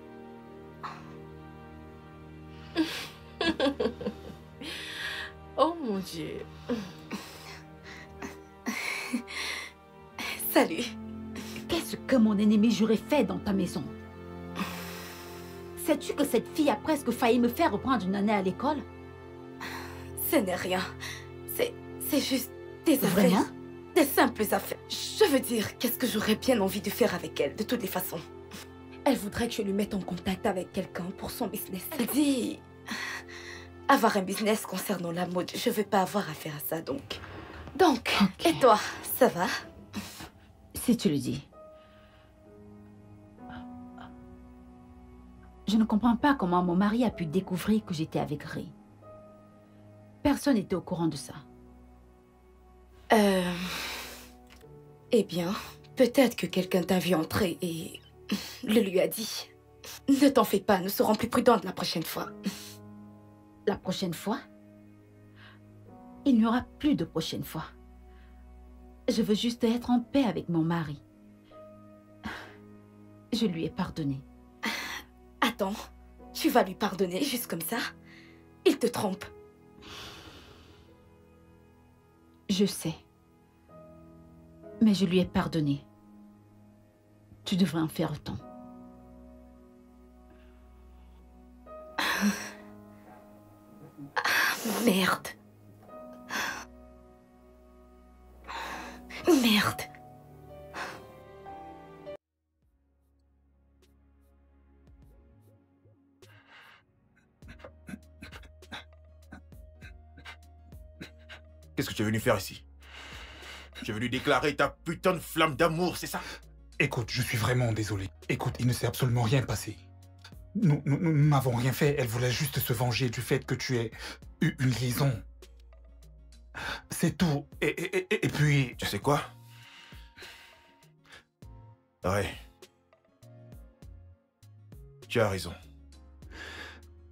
Oh mon Dieu. Salut. Qu'est-ce que mon ennemi juré fait dans ta maison? Sais-tu que cette fille a presque failli me faire reprendre une année à l'école? Ce n'est rien. C'est juste des affaires. Vraiment? Des simples affaires. Je veux dire, qu'est-ce que j'aurais bien envie de faire avec elle, de toutes les façons. Elle voudrait que je lui mette en contact avec quelqu'un pour son business. Elle dit... avoir un business concernant la mode, je veux pas avoir affaire à ça, donc... Donc, Ok. et toi, ça va? Si tu le dis. Je ne comprends pas comment mon mari a pu découvrir que j'étais avec Ray. Personne n'était au courant de ça. Eh bien, peut-être que quelqu'un t'a vu entrer et le lui a dit. Ne t'en fais pas, nous serons plus prudentes la prochaine fois. La prochaine fois, il n'y aura plus de prochaine fois. Je veux juste être en paix avec mon mari. Je lui ai pardonné. Attends, tu vas lui pardonner juste comme ça? Il te trompe. Je sais. Mais je lui ai pardonné. Tu devrais en faire autant. Merde. Merde. Qu'est-ce que tu es venu faire ici? Tu es venu déclarer ta putain de flamme d'amour, c'est ça? Écoute, je suis vraiment désolé. Écoute, il ne s'est absolument rien passé. Nous n'avons rien fait. Elle voulait juste se venger du fait que tu aies eu une liaison C'est tout. Et puis... Tu sais quoi? Ouais. Tu as raison.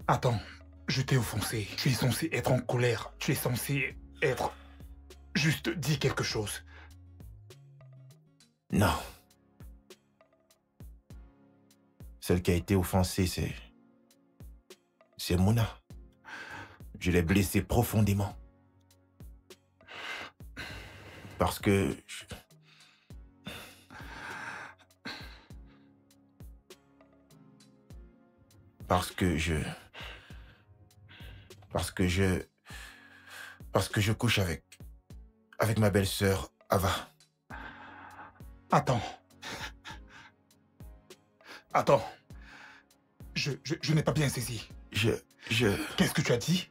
Attends, je t'ai offensé. Tu es censé être en colère. Tu es censé être... Juste dis quelque chose. Non. Celle qui a été offensée, c'est Mouna. Je l'ai blessée profondément. Parce que... Parce que je couche avec ma belle-sœur, Ava. Attends. Je n'ai pas bien saisi. Qu'est-ce que tu as dit?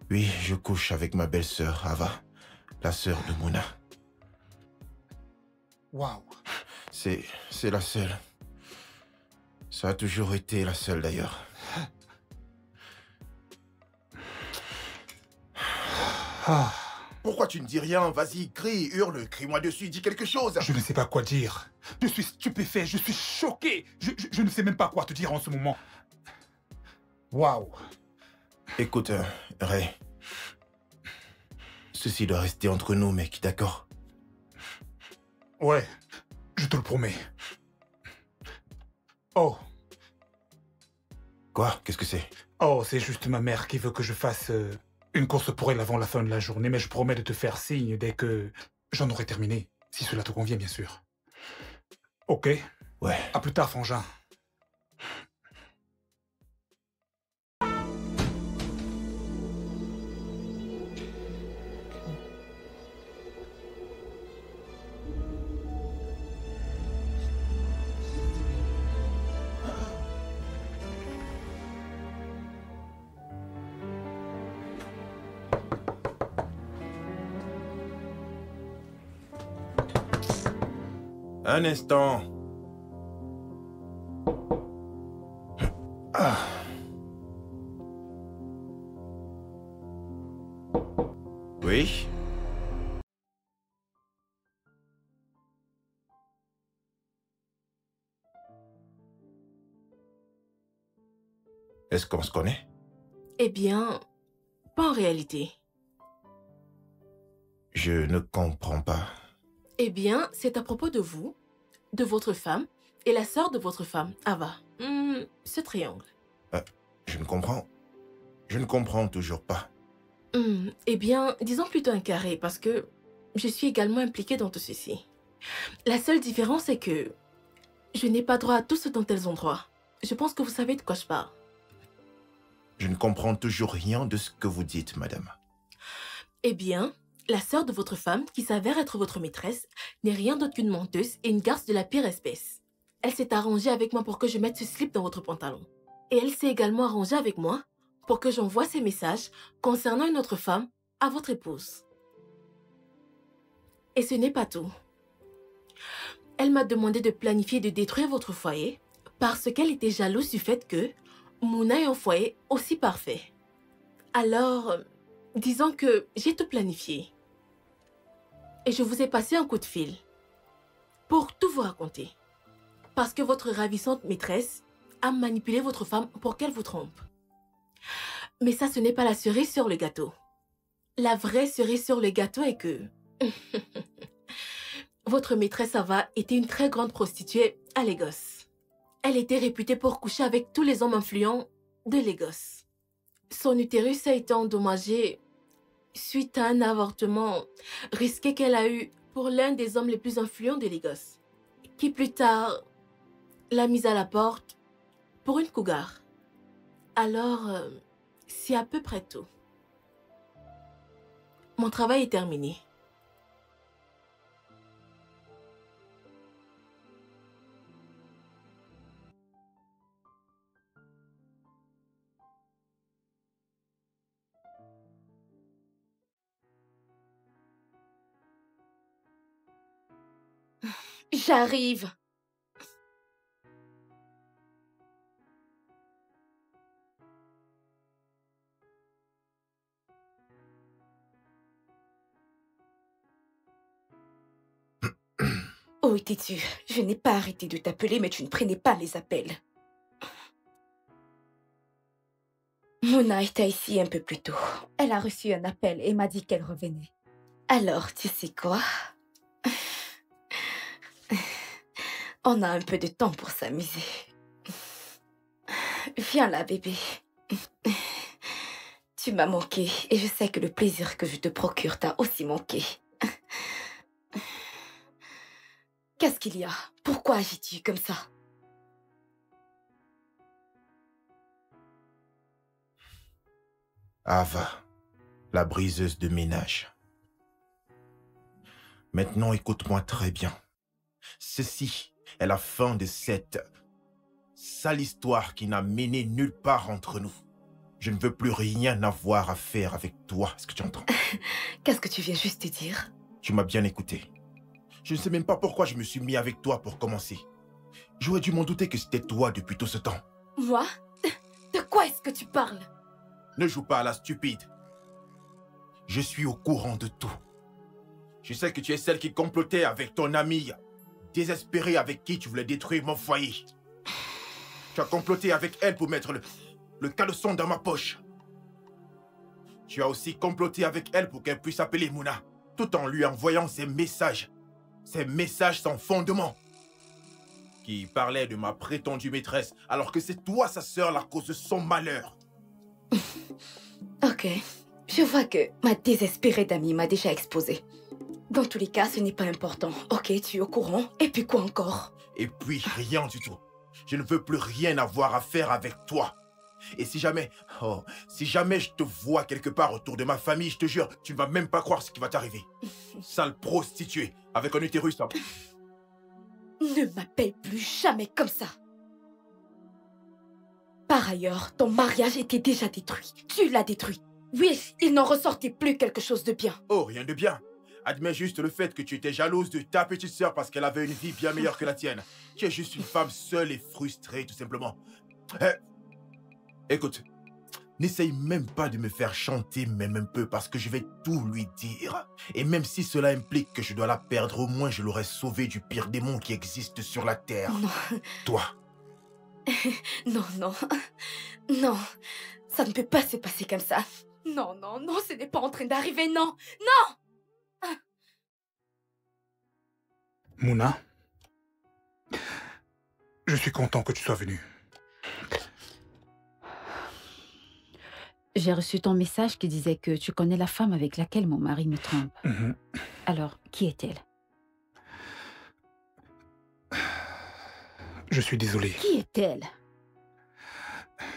Oui, je couche avec ma belle-sœur, Ava, la sœur de Mouna. Waouh. C'est la seule. Ça a toujours été la seule, d'ailleurs. Ah. Pourquoi tu ne dis rien? Vas-y, crie, hurle, crie-moi dessus, dis quelque chose. Je ne sais pas quoi dire. Je suis stupéfait, je suis choqué. Je ne sais même pas quoi te dire en ce moment. Waouh. Écoute, Ray. Ceci doit rester entre nous, mec, d'accord? Ouais, je te le promets. Oh. Quoi? Qu'est-ce que c'est? Oh, c'est juste ma mère qui veut que je fasse une course pour elle avant la fin de la journée, mais je promets de te faire signe dès que j'en aurai terminé. Si cela te convient, bien sûr. Ok? Ouais. À plus tard, frangin. Un instant. Ah. Oui? Est-ce qu'on se connaît? Eh bien, pas en réalité. Je ne comprends pas. Eh bien, c'est à propos de vous, de votre femme et la sœur de votre femme, Ava. Ce triangle. Je ne comprends toujours pas. Eh bien, disons plutôt un carré parce que je suis également impliquée dans tout ceci. La seule différence est que je n'ai pas droit à tout ce dont elles ont droit. Je pense que vous savez de quoi je parle. Je ne comprends toujours rien de ce que vous dites, madame. Eh bien, la sœur de votre femme, qui s'avère être votre maîtresse, n'est rien d'autre qu'une menteuse et une garce de la pire espèce. Elle s'est arrangée avec moi pour que je mette ce slip dans votre pantalon. Et elle s'est également arrangée avec moi pour que j'envoie ces messages concernant une autre femme à votre épouse. Et ce n'est pas tout. Elle m'a demandé de planifier de détruire votre foyer parce qu'elle était jalouse du fait que Mouna ait un foyer aussi parfait. Alors, disons que j'ai tout planifié. Et je vous ai passé un coup de fil pour tout vous raconter. Parce que votre ravissante maîtresse a manipulé votre femme pour qu'elle vous trompe. Mais ça, ce n'est pas la cerise sur le gâteau. La vraie cerise sur le gâteau est que... votre maîtresse Ava était une très grande prostituée à Lagos. Elle était réputée pour coucher avec tous les hommes influents de Lagos. Son utérus a été endommagé suite à un avortement risqué qu'elle a eu pour l'un des hommes les plus influents de Lagos, qui plus tard l'a mise à la porte pour une cougar. Alors, c'est à peu près tout. Mon travail est terminé. J'arrive. Oh, Tétu, je n'ai pas arrêté de t'appeler, mais tu ne prenais pas les appels. Mouna était ici un peu plus tôt. Elle a reçu un appel et m'a dit qu'elle revenait. Alors, tu sais quoi? On a un peu de temps pour s'amuser. Viens là, bébé. Tu m'as manqué et je sais que le plaisir que je te procure t'a aussi manqué. Qu'est-ce qu'il y a? Pourquoi agis-tu comme ça? Ava, la briseuse de ménage. Maintenant, écoute-moi très bien. Ceci est la fin de cette sale histoire qui n'a mené nulle part entre nous. Je ne veux plus rien avoir à faire avec toi. Est-ce que tu entends? Qu'est-ce que tu viens juste de dire? Tu m'as bien écouté. Je ne sais même pas pourquoi je me suis mis avec toi pour commencer. J'aurais dû m'en douter que c'était toi depuis tout ce temps. Moi? De quoi est-ce que tu parles? Ne joue pas à la stupide. Je suis au courant de tout. Je sais que tu es celle qui complotait avec ton amie, désespérée avec qui tu voulais détruire mon foyer. Tu as comploté avec elle pour mettre le caleçon dans ma poche. Tu as aussi comploté avec elle pour qu'elle puisse appeler Mouna, tout en lui envoyant ces messages sans fondement, qui parlaient de ma prétendue maîtresse, alors que c'est toi, sa sœur, la cause de son malheur. Ok, je vois que ma désespérée d'amie m'a déjà exposée. Dans tous les cas, ce n'est pas important. Ok, tu es au courant. Et puis quoi encore? Et puis rien du tout. Je ne veux plus rien avoir à faire avec toi. Et si jamais je te vois quelque part autour de ma famille, je te jure, tu ne vas même pas croire ce qui va t'arriver. Sale prostituée, avec un utérus. Ne m'appelle plus jamais comme ça. Par ailleurs, ton mariage était déjà détruit. Tu l'as détruit. Oui, il n'en ressortait plus quelque chose de bien. Oh, rien de bien. Admets juste le fait que tu étais jalouse de ta petite sœur parce qu'elle avait une vie bien meilleure que la tienne. Tu es juste une femme seule et frustrée, tout simplement. Écoute, n'essaye même pas de me faire chanter même un peu parce que je vais tout lui dire. Et même si cela implique que je dois la perdre, au moins je l'aurais sauvée du pire démon qui existe sur la terre. Non. Toi. Non, non. Non. Ça ne peut pas se passer comme ça. Non, non, non, ce n'est pas en train d'arriver, non. Non! Mouna, je suis content que tu sois venue. J'ai reçu ton message qui disait que tu connais la femme avec laquelle mon mari me trompe. Alors, qui est-elle? Je suis désolé. Qui est-elle?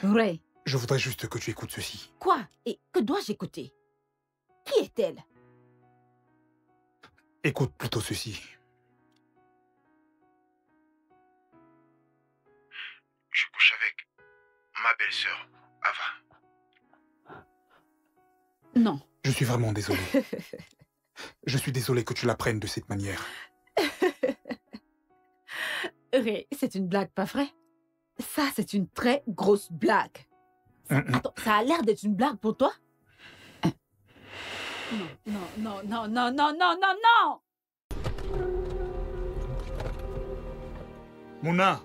Ray. Je voudrais juste que tu écoutes ceci. Quoi? Et que dois-je écouter? Qui est-elle? Écoute plutôt ceci. Je couche avec ma belle-sœur, Ava. Non. Je suis vraiment désolé. Je suis désolé que tu l'apprennes de cette manière. Ray, c'est une blague, pas vrai? Ça, c'est une très grosse blague. Attends, ça a l'air d'être une blague pour toi? Non, non, non, non, non, non, non, non! Mouna!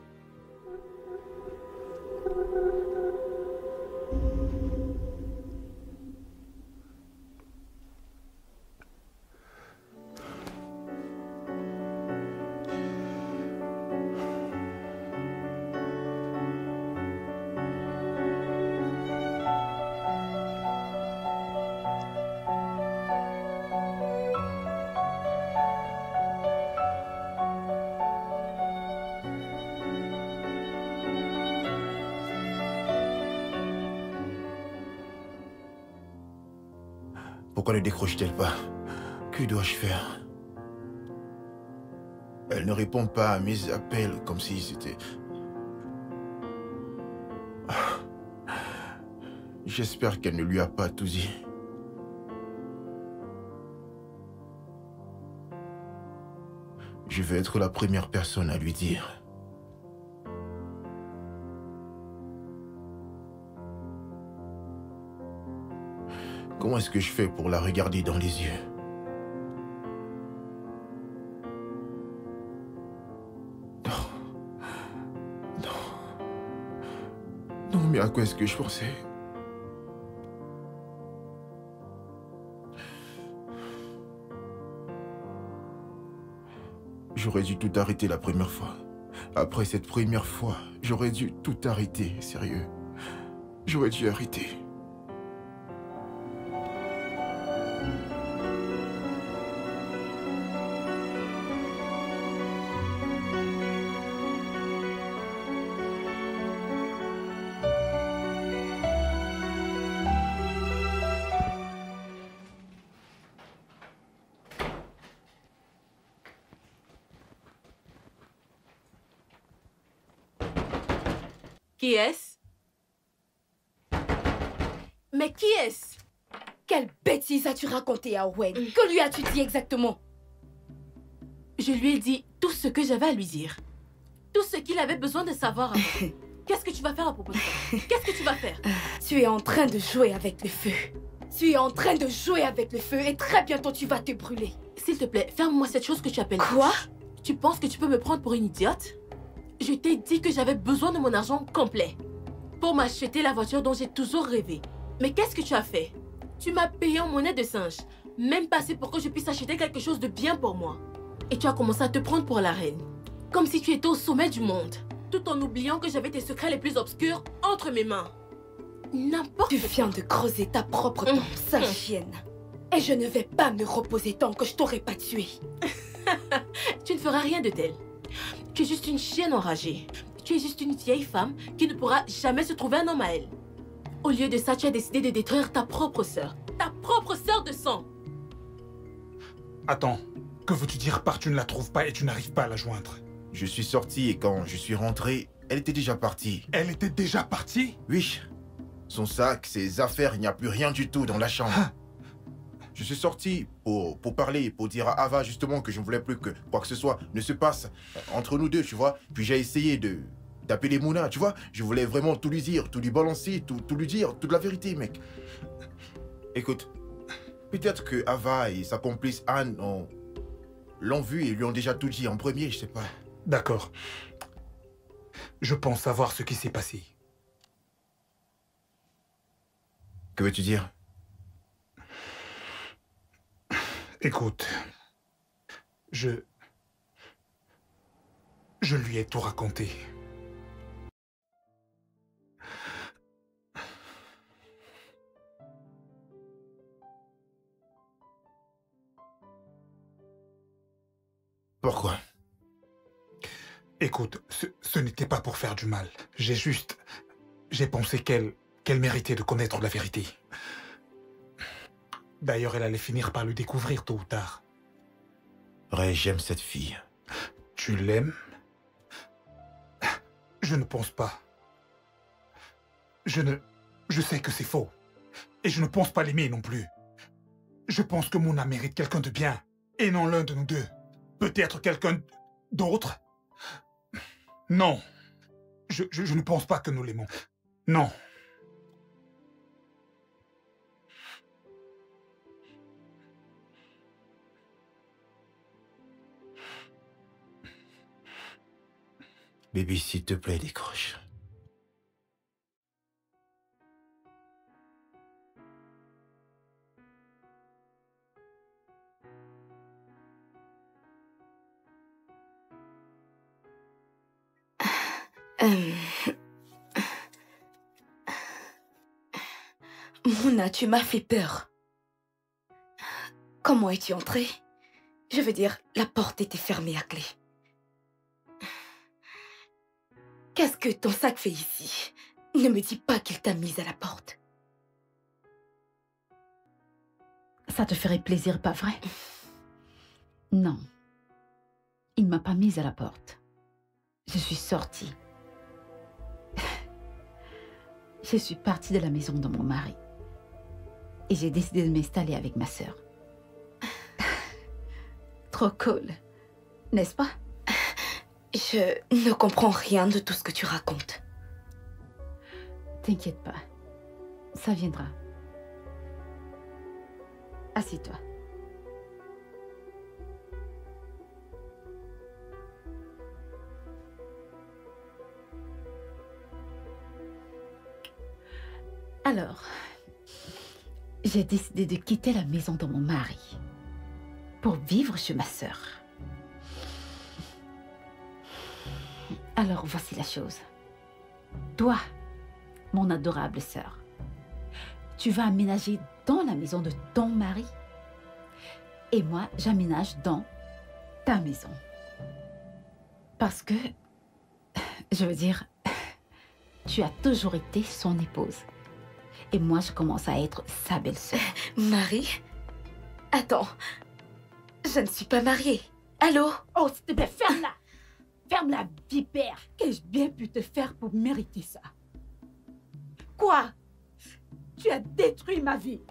Pourquoi ne décroche-t-elle pas? Que dois-je faire? Elle ne répond pas à mes appels comme si c'était... J'espère qu'elle ne lui a pas tout dit. Je vais être la première personne à lui dire. Comment est-ce que je fais pour la regarder dans les yeux? Mais à quoi est-ce que je pensais? J'aurais dû tout arrêter la première fois. Après cette première fois, j'aurais dû tout arrêter, sérieux. J'aurais dû arrêter. Qui est-ce? Mais qui est-ce? Quelle bêtise as-tu raconté à Owen? Que lui as-tu dit exactement? Je lui ai dit tout ce que j'avais à lui dire. Tout ce qu'il avait besoin de savoir. Qu'est-ce que tu vas faire à propos de ça? Qu'est-ce que tu vas faire? Tu es en train de jouer avec le feu. Tu es en train de jouer avec le feu et très bientôt tu vas te brûler. S'il te plaît, ferme-moi cette chose que tu appelles... Quoi? Tu penses que tu peux me prendre pour une idiote? Je t'ai dit que j'avais besoin de mon argent complet pour m'acheter la voiture dont j'ai toujours rêvé. Mais qu'est-ce que tu as fait? Tu m'as payé en monnaie de singe, même pas assez pour que je puisse acheter quelque chose de bien pour moi. Et tu as commencé à te prendre pour la reine, comme si tu étais au sommet du monde, tout en oubliant que j'avais tes secrets les plus obscurs entre mes mains. N'importe Tu quoi. viens de creuser ta propre tombe, sale chienne. Et je ne vais pas me reposer tant que je t'aurai pas tué. Tu ne feras rien de tel. Tu es juste une chienne enragée. Tu es juste une vieille femme qui ne pourra jamais se trouver un homme à elle. Au lieu de ça, tu as décidé de détruire ta propre sœur. Ta propre sœur de sang. Attends, que veux-tu dire par tu ne la trouves pas et tu n'arrives pas à la joindre? Je suis sorti et quand je suis rentré, elle était déjà partie. Elle était déjà partie? Oui. Son sac, ses affaires, il n'y a plus rien du tout dans la chambre. Ah. Je suis sorti pour parler, pour dire à Ava justement que je ne voulais plus que quoi que ce soit ne se passe entre nous deux, tu vois. Puis j'ai essayé d'appeler Mouna, tu vois. Je voulais vraiment tout lui dire, tout lui balancer, tout lui dire, toute la vérité, mec. Écoute, peut-être que Ava et sa complice Anne l'ont vu et lui ont déjà tout dit en premier, je sais pas. D'accord. Je pense savoir ce qui s'est passé. Que veux-tu dire? Écoute, je lui ai tout raconté. Pourquoi? Écoute, ce n'était pas pour faire du mal. J'ai pensé qu'elle méritait de connaître la vérité. D'ailleurs, elle allait finir par le découvrir tôt ou tard. Ray, j'aime cette fille. Tu l'aimes? Je ne pense pas. Je sais que c'est faux. Et je ne pense pas l'aimer non plus. Je pense que Mouna mérite quelqu'un de bien. Et non l'un de nous deux. Peut-être quelqu'un d'autre? Non. Je ne pense pas que nous l'aimons. Non. Baby, s'il te plaît, décroche. Mouna, tu m'as fait peur. Comment es-tu entrée? Je veux dire, la porte était fermée à clé. Qu'est-ce que ton sac fait ici? Ne me dis pas qu'il t'a mise à la porte. Ça te ferait plaisir, pas vrai? Non. Il ne m'a pas mise à la porte. Je suis sortie. Je suis partie de la maison de mon mari. Et j'ai décidé de m'installer avec ma sœur. Trop cool, n'est-ce pas? Je ne comprends rien de tout ce que tu racontes. T'inquiète pas. Ça viendra. Assieds-toi. Alors, j'ai décidé de quitter la maison de mon mari pour vivre chez ma sœur. Alors, voici la chose. Toi, mon adorable sœur, tu vas aménager dans la maison de ton mari et moi, j'aménage dans ta maison. Parce que, je veux dire, tu as toujours été son épouse. Et moi, je commence à être sa belle-sœur. Marie? Attends. Je ne suis pas mariée. Allô? Oh, s'il te plaît, ferme-la! Ferme-la, vipère! Qu'ai-je bien pu te faire pour mériter ça? Quoi? Tu as détruit ma vie.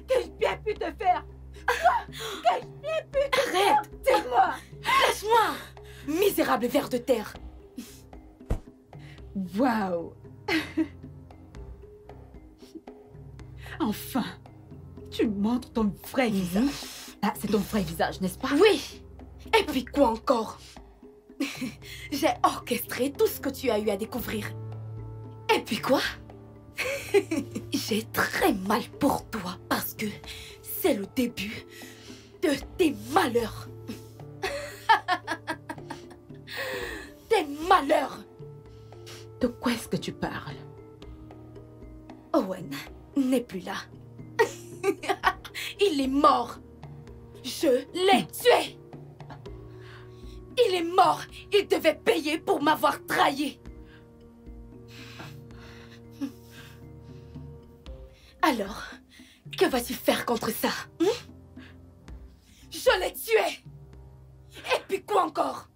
Qu'ai-je bien pu te faire? Quoi? Qu'ai-je bien pu te faire? Arrête! Dis-moi! Lâche-moi! Misérable ver de terre! Waouh! Enfin, tu montres ton vrai visage. Ah, c'est ton vrai visage, n'est-ce pas? Oui! Et puis quoi encore? J'ai orchestré tout ce que tu as eu à découvrir. Et puis quoi? J'ai très mal pour toi parce que c'est le début de tes malheurs. Tes malheurs! De quoi est-ce que tu parles? Owen n'est plus là. Il est mort. Je l'ai tué. Il est mort. Il devait payer pour m'avoir trahi. Alors, que vas-tu faire contre ça? Je l'ai tué. Et puis quoi encore?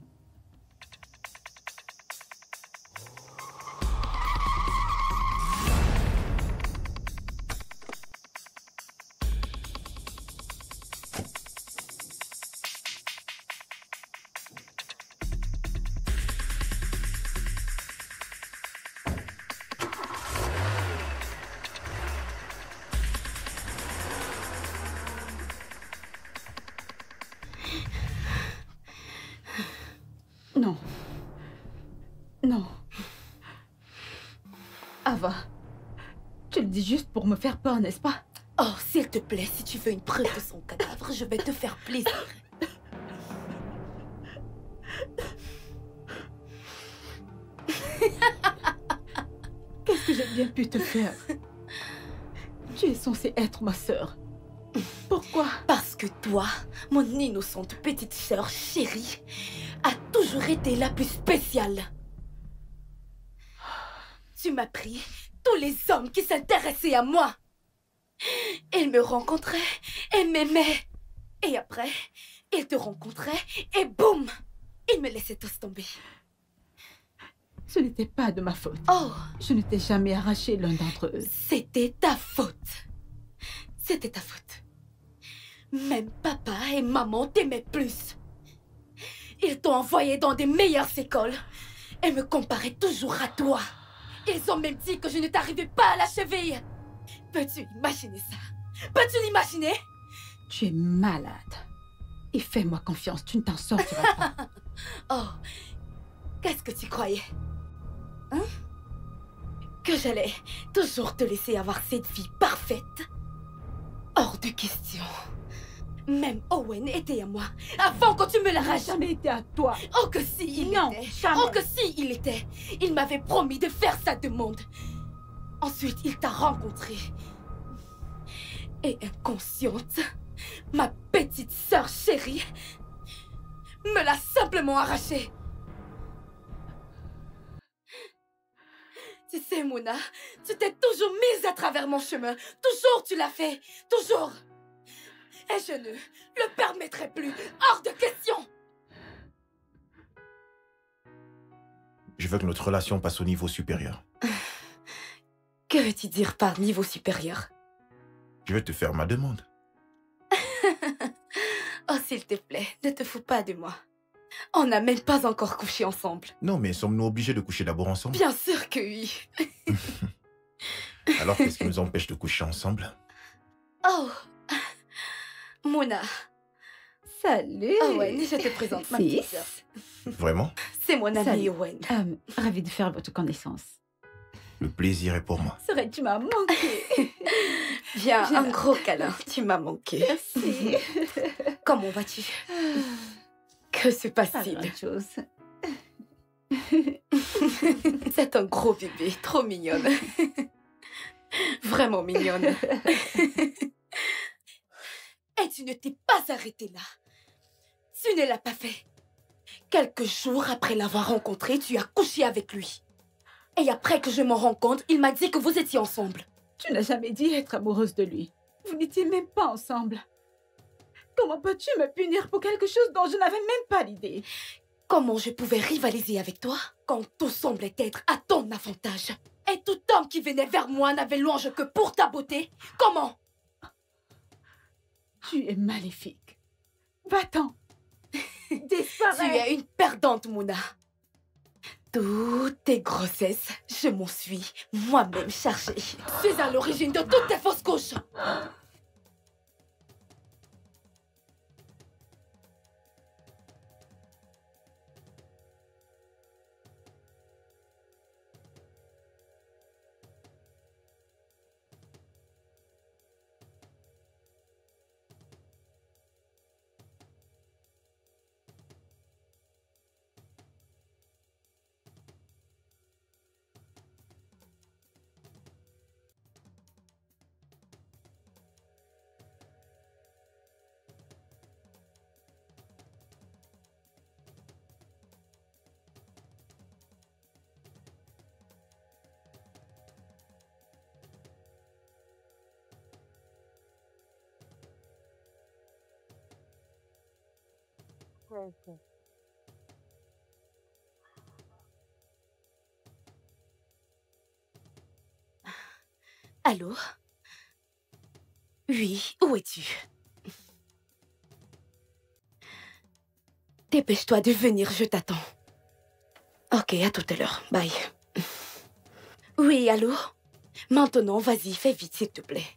Non. Non. Ava, tu le dis juste pour me faire peur, n'est-ce pas? Oh, s'il te plaît, si tu veux une preuve de son cadavre, je vais te faire plaisir. Qu'est-ce que j'ai bien pu te faire? Tu es censée être ma sœur. Pourquoi? Parce que toi, mon innocente petite sœur chérie, a toujours été la plus spéciale. Tu m'as pris tous les hommes qui s'intéressaient à moi. Ils me rencontraient et m'aimaient. Et après, ils te rencontraient et boum, ils me laissaient tous tomber. Ce n'était pas de ma faute. Oh, Je ne t'ai jamais arraché l'un d'entre eux. c'était ta faute. C'était ta faute. Même papa et maman t'aimaient plus. Ils t'ont envoyé dans des meilleures écoles et me comparaient toujours à toi. Ils ont même dit que je ne t'arrivais pas à la cheville. Peux-tu imaginer ça? Peux-tu l'imaginer? Tu es malade. Et fais-moi confiance, tu ne t'en sortiras pas. Oh, qu'est-ce que tu croyais? Hein? Que j'allais toujours te laisser avoir cette vie parfaite? Hors de question. Même Owen était à moi avant que tu me Il n'a l'arraches. jamais été à toi. Oh que si il Non, était. jamais. Oh que si il était. Il m'avait promis de faire sa demande. Ensuite, il t'a rencontré. Et inconsciente, ma petite sœur chérie me l'a simplement arraché. Tu sais, Mona, tu t'es toujours mise à travers mon chemin. Toujours tu l'as fait. Toujours. Et je ne le permettrai plus. Hors de question. Je veux que notre relation passe au niveau supérieur. Que veux-tu dire par niveau supérieur? Je vais te faire ma demande. Oh, s'il te plaît, ne te fous pas de moi. On n'a même pas encore couché ensemble. Non, mais sommes-nous obligés de coucher d'abord ensemble? Bien sûr que oui. Alors qu'est-ce qui nous empêche de coucher ensemble? Oh, Mona. Salut. Owen, je te présente ma petite sœur. Fils. Vraiment? C'est mon ami Salut. Owen. Ravie de faire votre connaissance. Le plaisir est pour moi. Serait, tu m'as manqué. Viens, un gros câlin. Tu m'as manqué. Merci. Comment vas-tu? Que se Pas passe-t-il? grand-chose. C'est un gros bébé, trop mignonne. Vraiment mignonne. Et tu ne t'es pas arrêtée là. Tu ne l'as pas fait. Quelques jours après l'avoir rencontré, tu as couché avec lui. Et après que je m'en rends compte, il m'a dit que vous étiez ensemble. Tu n'as jamais dit être amoureuse de lui. Vous n'étiez même pas ensemble. Comment peux-tu me punir pour quelque chose dont je n'avais même pas l'idée? Comment je pouvais rivaliser avec toi quand tout semblait être à ton avantage? Et tout homme qui venait vers moi n'avait louange que pour ta beauté? Comment? Tu es maléfique. Va-t'en. Disparais. Tu es une perdante, Mouna. Toutes tes grossesses, je m'en suis moi-même chargée. Tu es à l'origine de toutes tes fausses couches. Allô? Oui, où es-tu? Dépêche-toi de venir, je t'attends. Ok, à tout à l'heure. Bye. Oui, allô? Maintenant, vas-y, fais vite, s'il te plaît.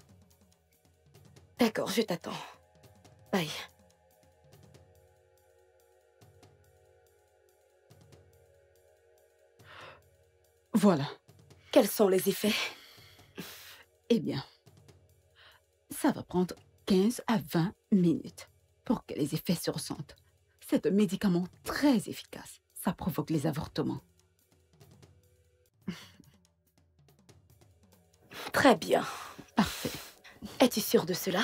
D'accord, je t'attends. Bye. Voilà. Quels sont les effets? Eh bien, ça va prendre 15 à 20 minutes pour que les effets se ressentent. C'est un médicament très efficace. Ça provoque les avortements. Très bien. Parfait. Es-tu sûre de cela?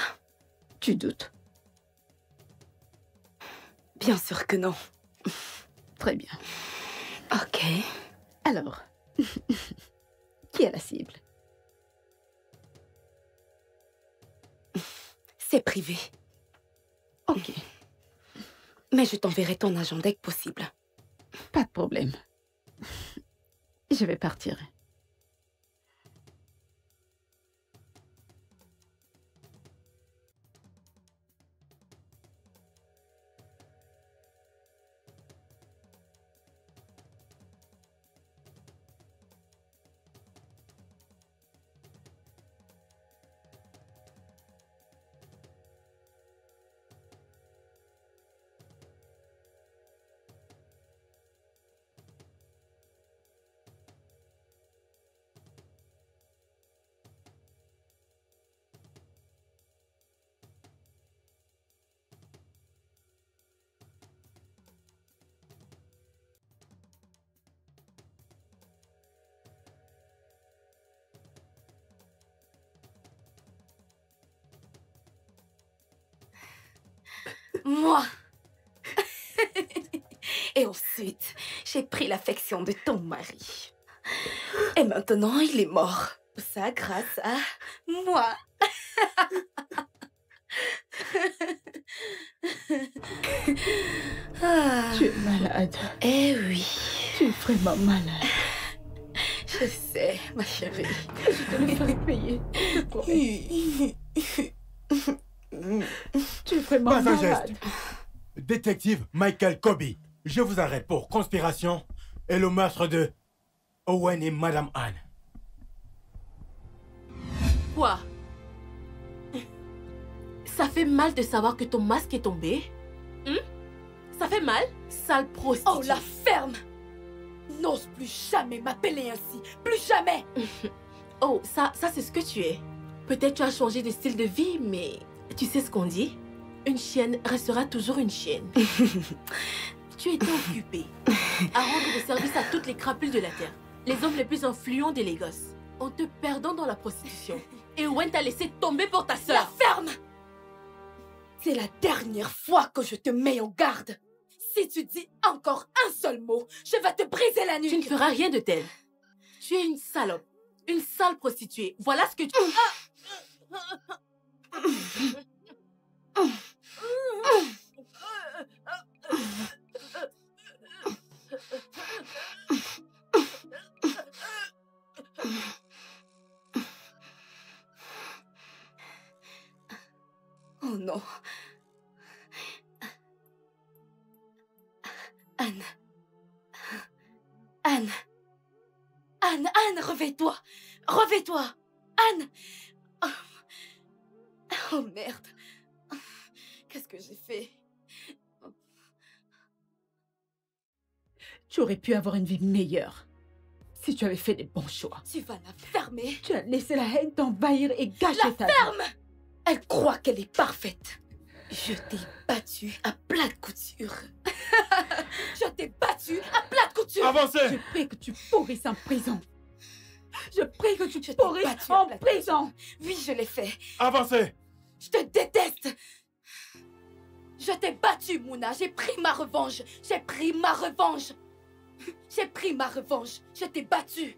Tu doutes? Bien sûr que non. Très bien. Ok. Alors, qui est la cible? C'est privé. Ok, Mais je t'enverrai ton agent dès que possible. pas de problème. Je vais partir. Moi. Et ensuite, j'ai pris l'affection de ton mari. Et maintenant, il est mort. Ça grâce à moi. Ah. Tu es malade. Eh oui, Tu es vraiment malade. je sais, ma chérie. Je te le ferai payer. Je te promets. Tu es vraiment Pas un malade. geste. Détective Michael Kobe, je vous arrête pour conspiration et le meurtre de Owen et Madame Anne. Quoi? Ça fait mal de savoir que ton masque est tombé? Ça fait mal? Sale prostituée. Oh, la ferme! n'ose plus jamais m'appeler ainsi. Plus jamais. Oh, ça c'est ce que tu es. Peut-être tu as changé de style de vie, mais tu sais ce qu'on dit? Une chienne restera toujours une chienne. Tu étais occupée à rendre des services à toutes les crapules de la terre. Les hommes les plus influents de Lagos. En te perdant dans la prostitution. Et Owen t'a laissé tomber pour ta sœur. La ferme! C'est la dernière fois que je te mets en garde. Si tu dis encore un seul mot, je vais te briser la nuque. Tu ne feras rien de tel. Tu es une salope. Une sale prostituée. Voilà ce que tu... Oh non. Anne. Anne. Anne, Anne, réveille-toi. Réveille-toi. Anne. Oh merde. Qu'est-ce que j'ai fait? Tu aurais pu avoir une vie meilleure si tu avais fait des bons choix. Tu vas la fermer. Tu as laissé la haine t'envahir et gâcher ta vie. Ferme! Elle croit qu'elle est parfaite. Je t'ai battue à plat de couture. Je t'ai battue à plat de couture. Avancez! Je prie que tu pourrisses en prison. Je prie que tu Je t'ai pourrisses battue à en plat de prison. Oui, je l'ai fait. Avancez! Je te déteste. Je t'ai battue, Mouna. J'ai pris ma revanche. J'ai pris ma revanche. J'ai pris ma revanche. Je t'ai battue.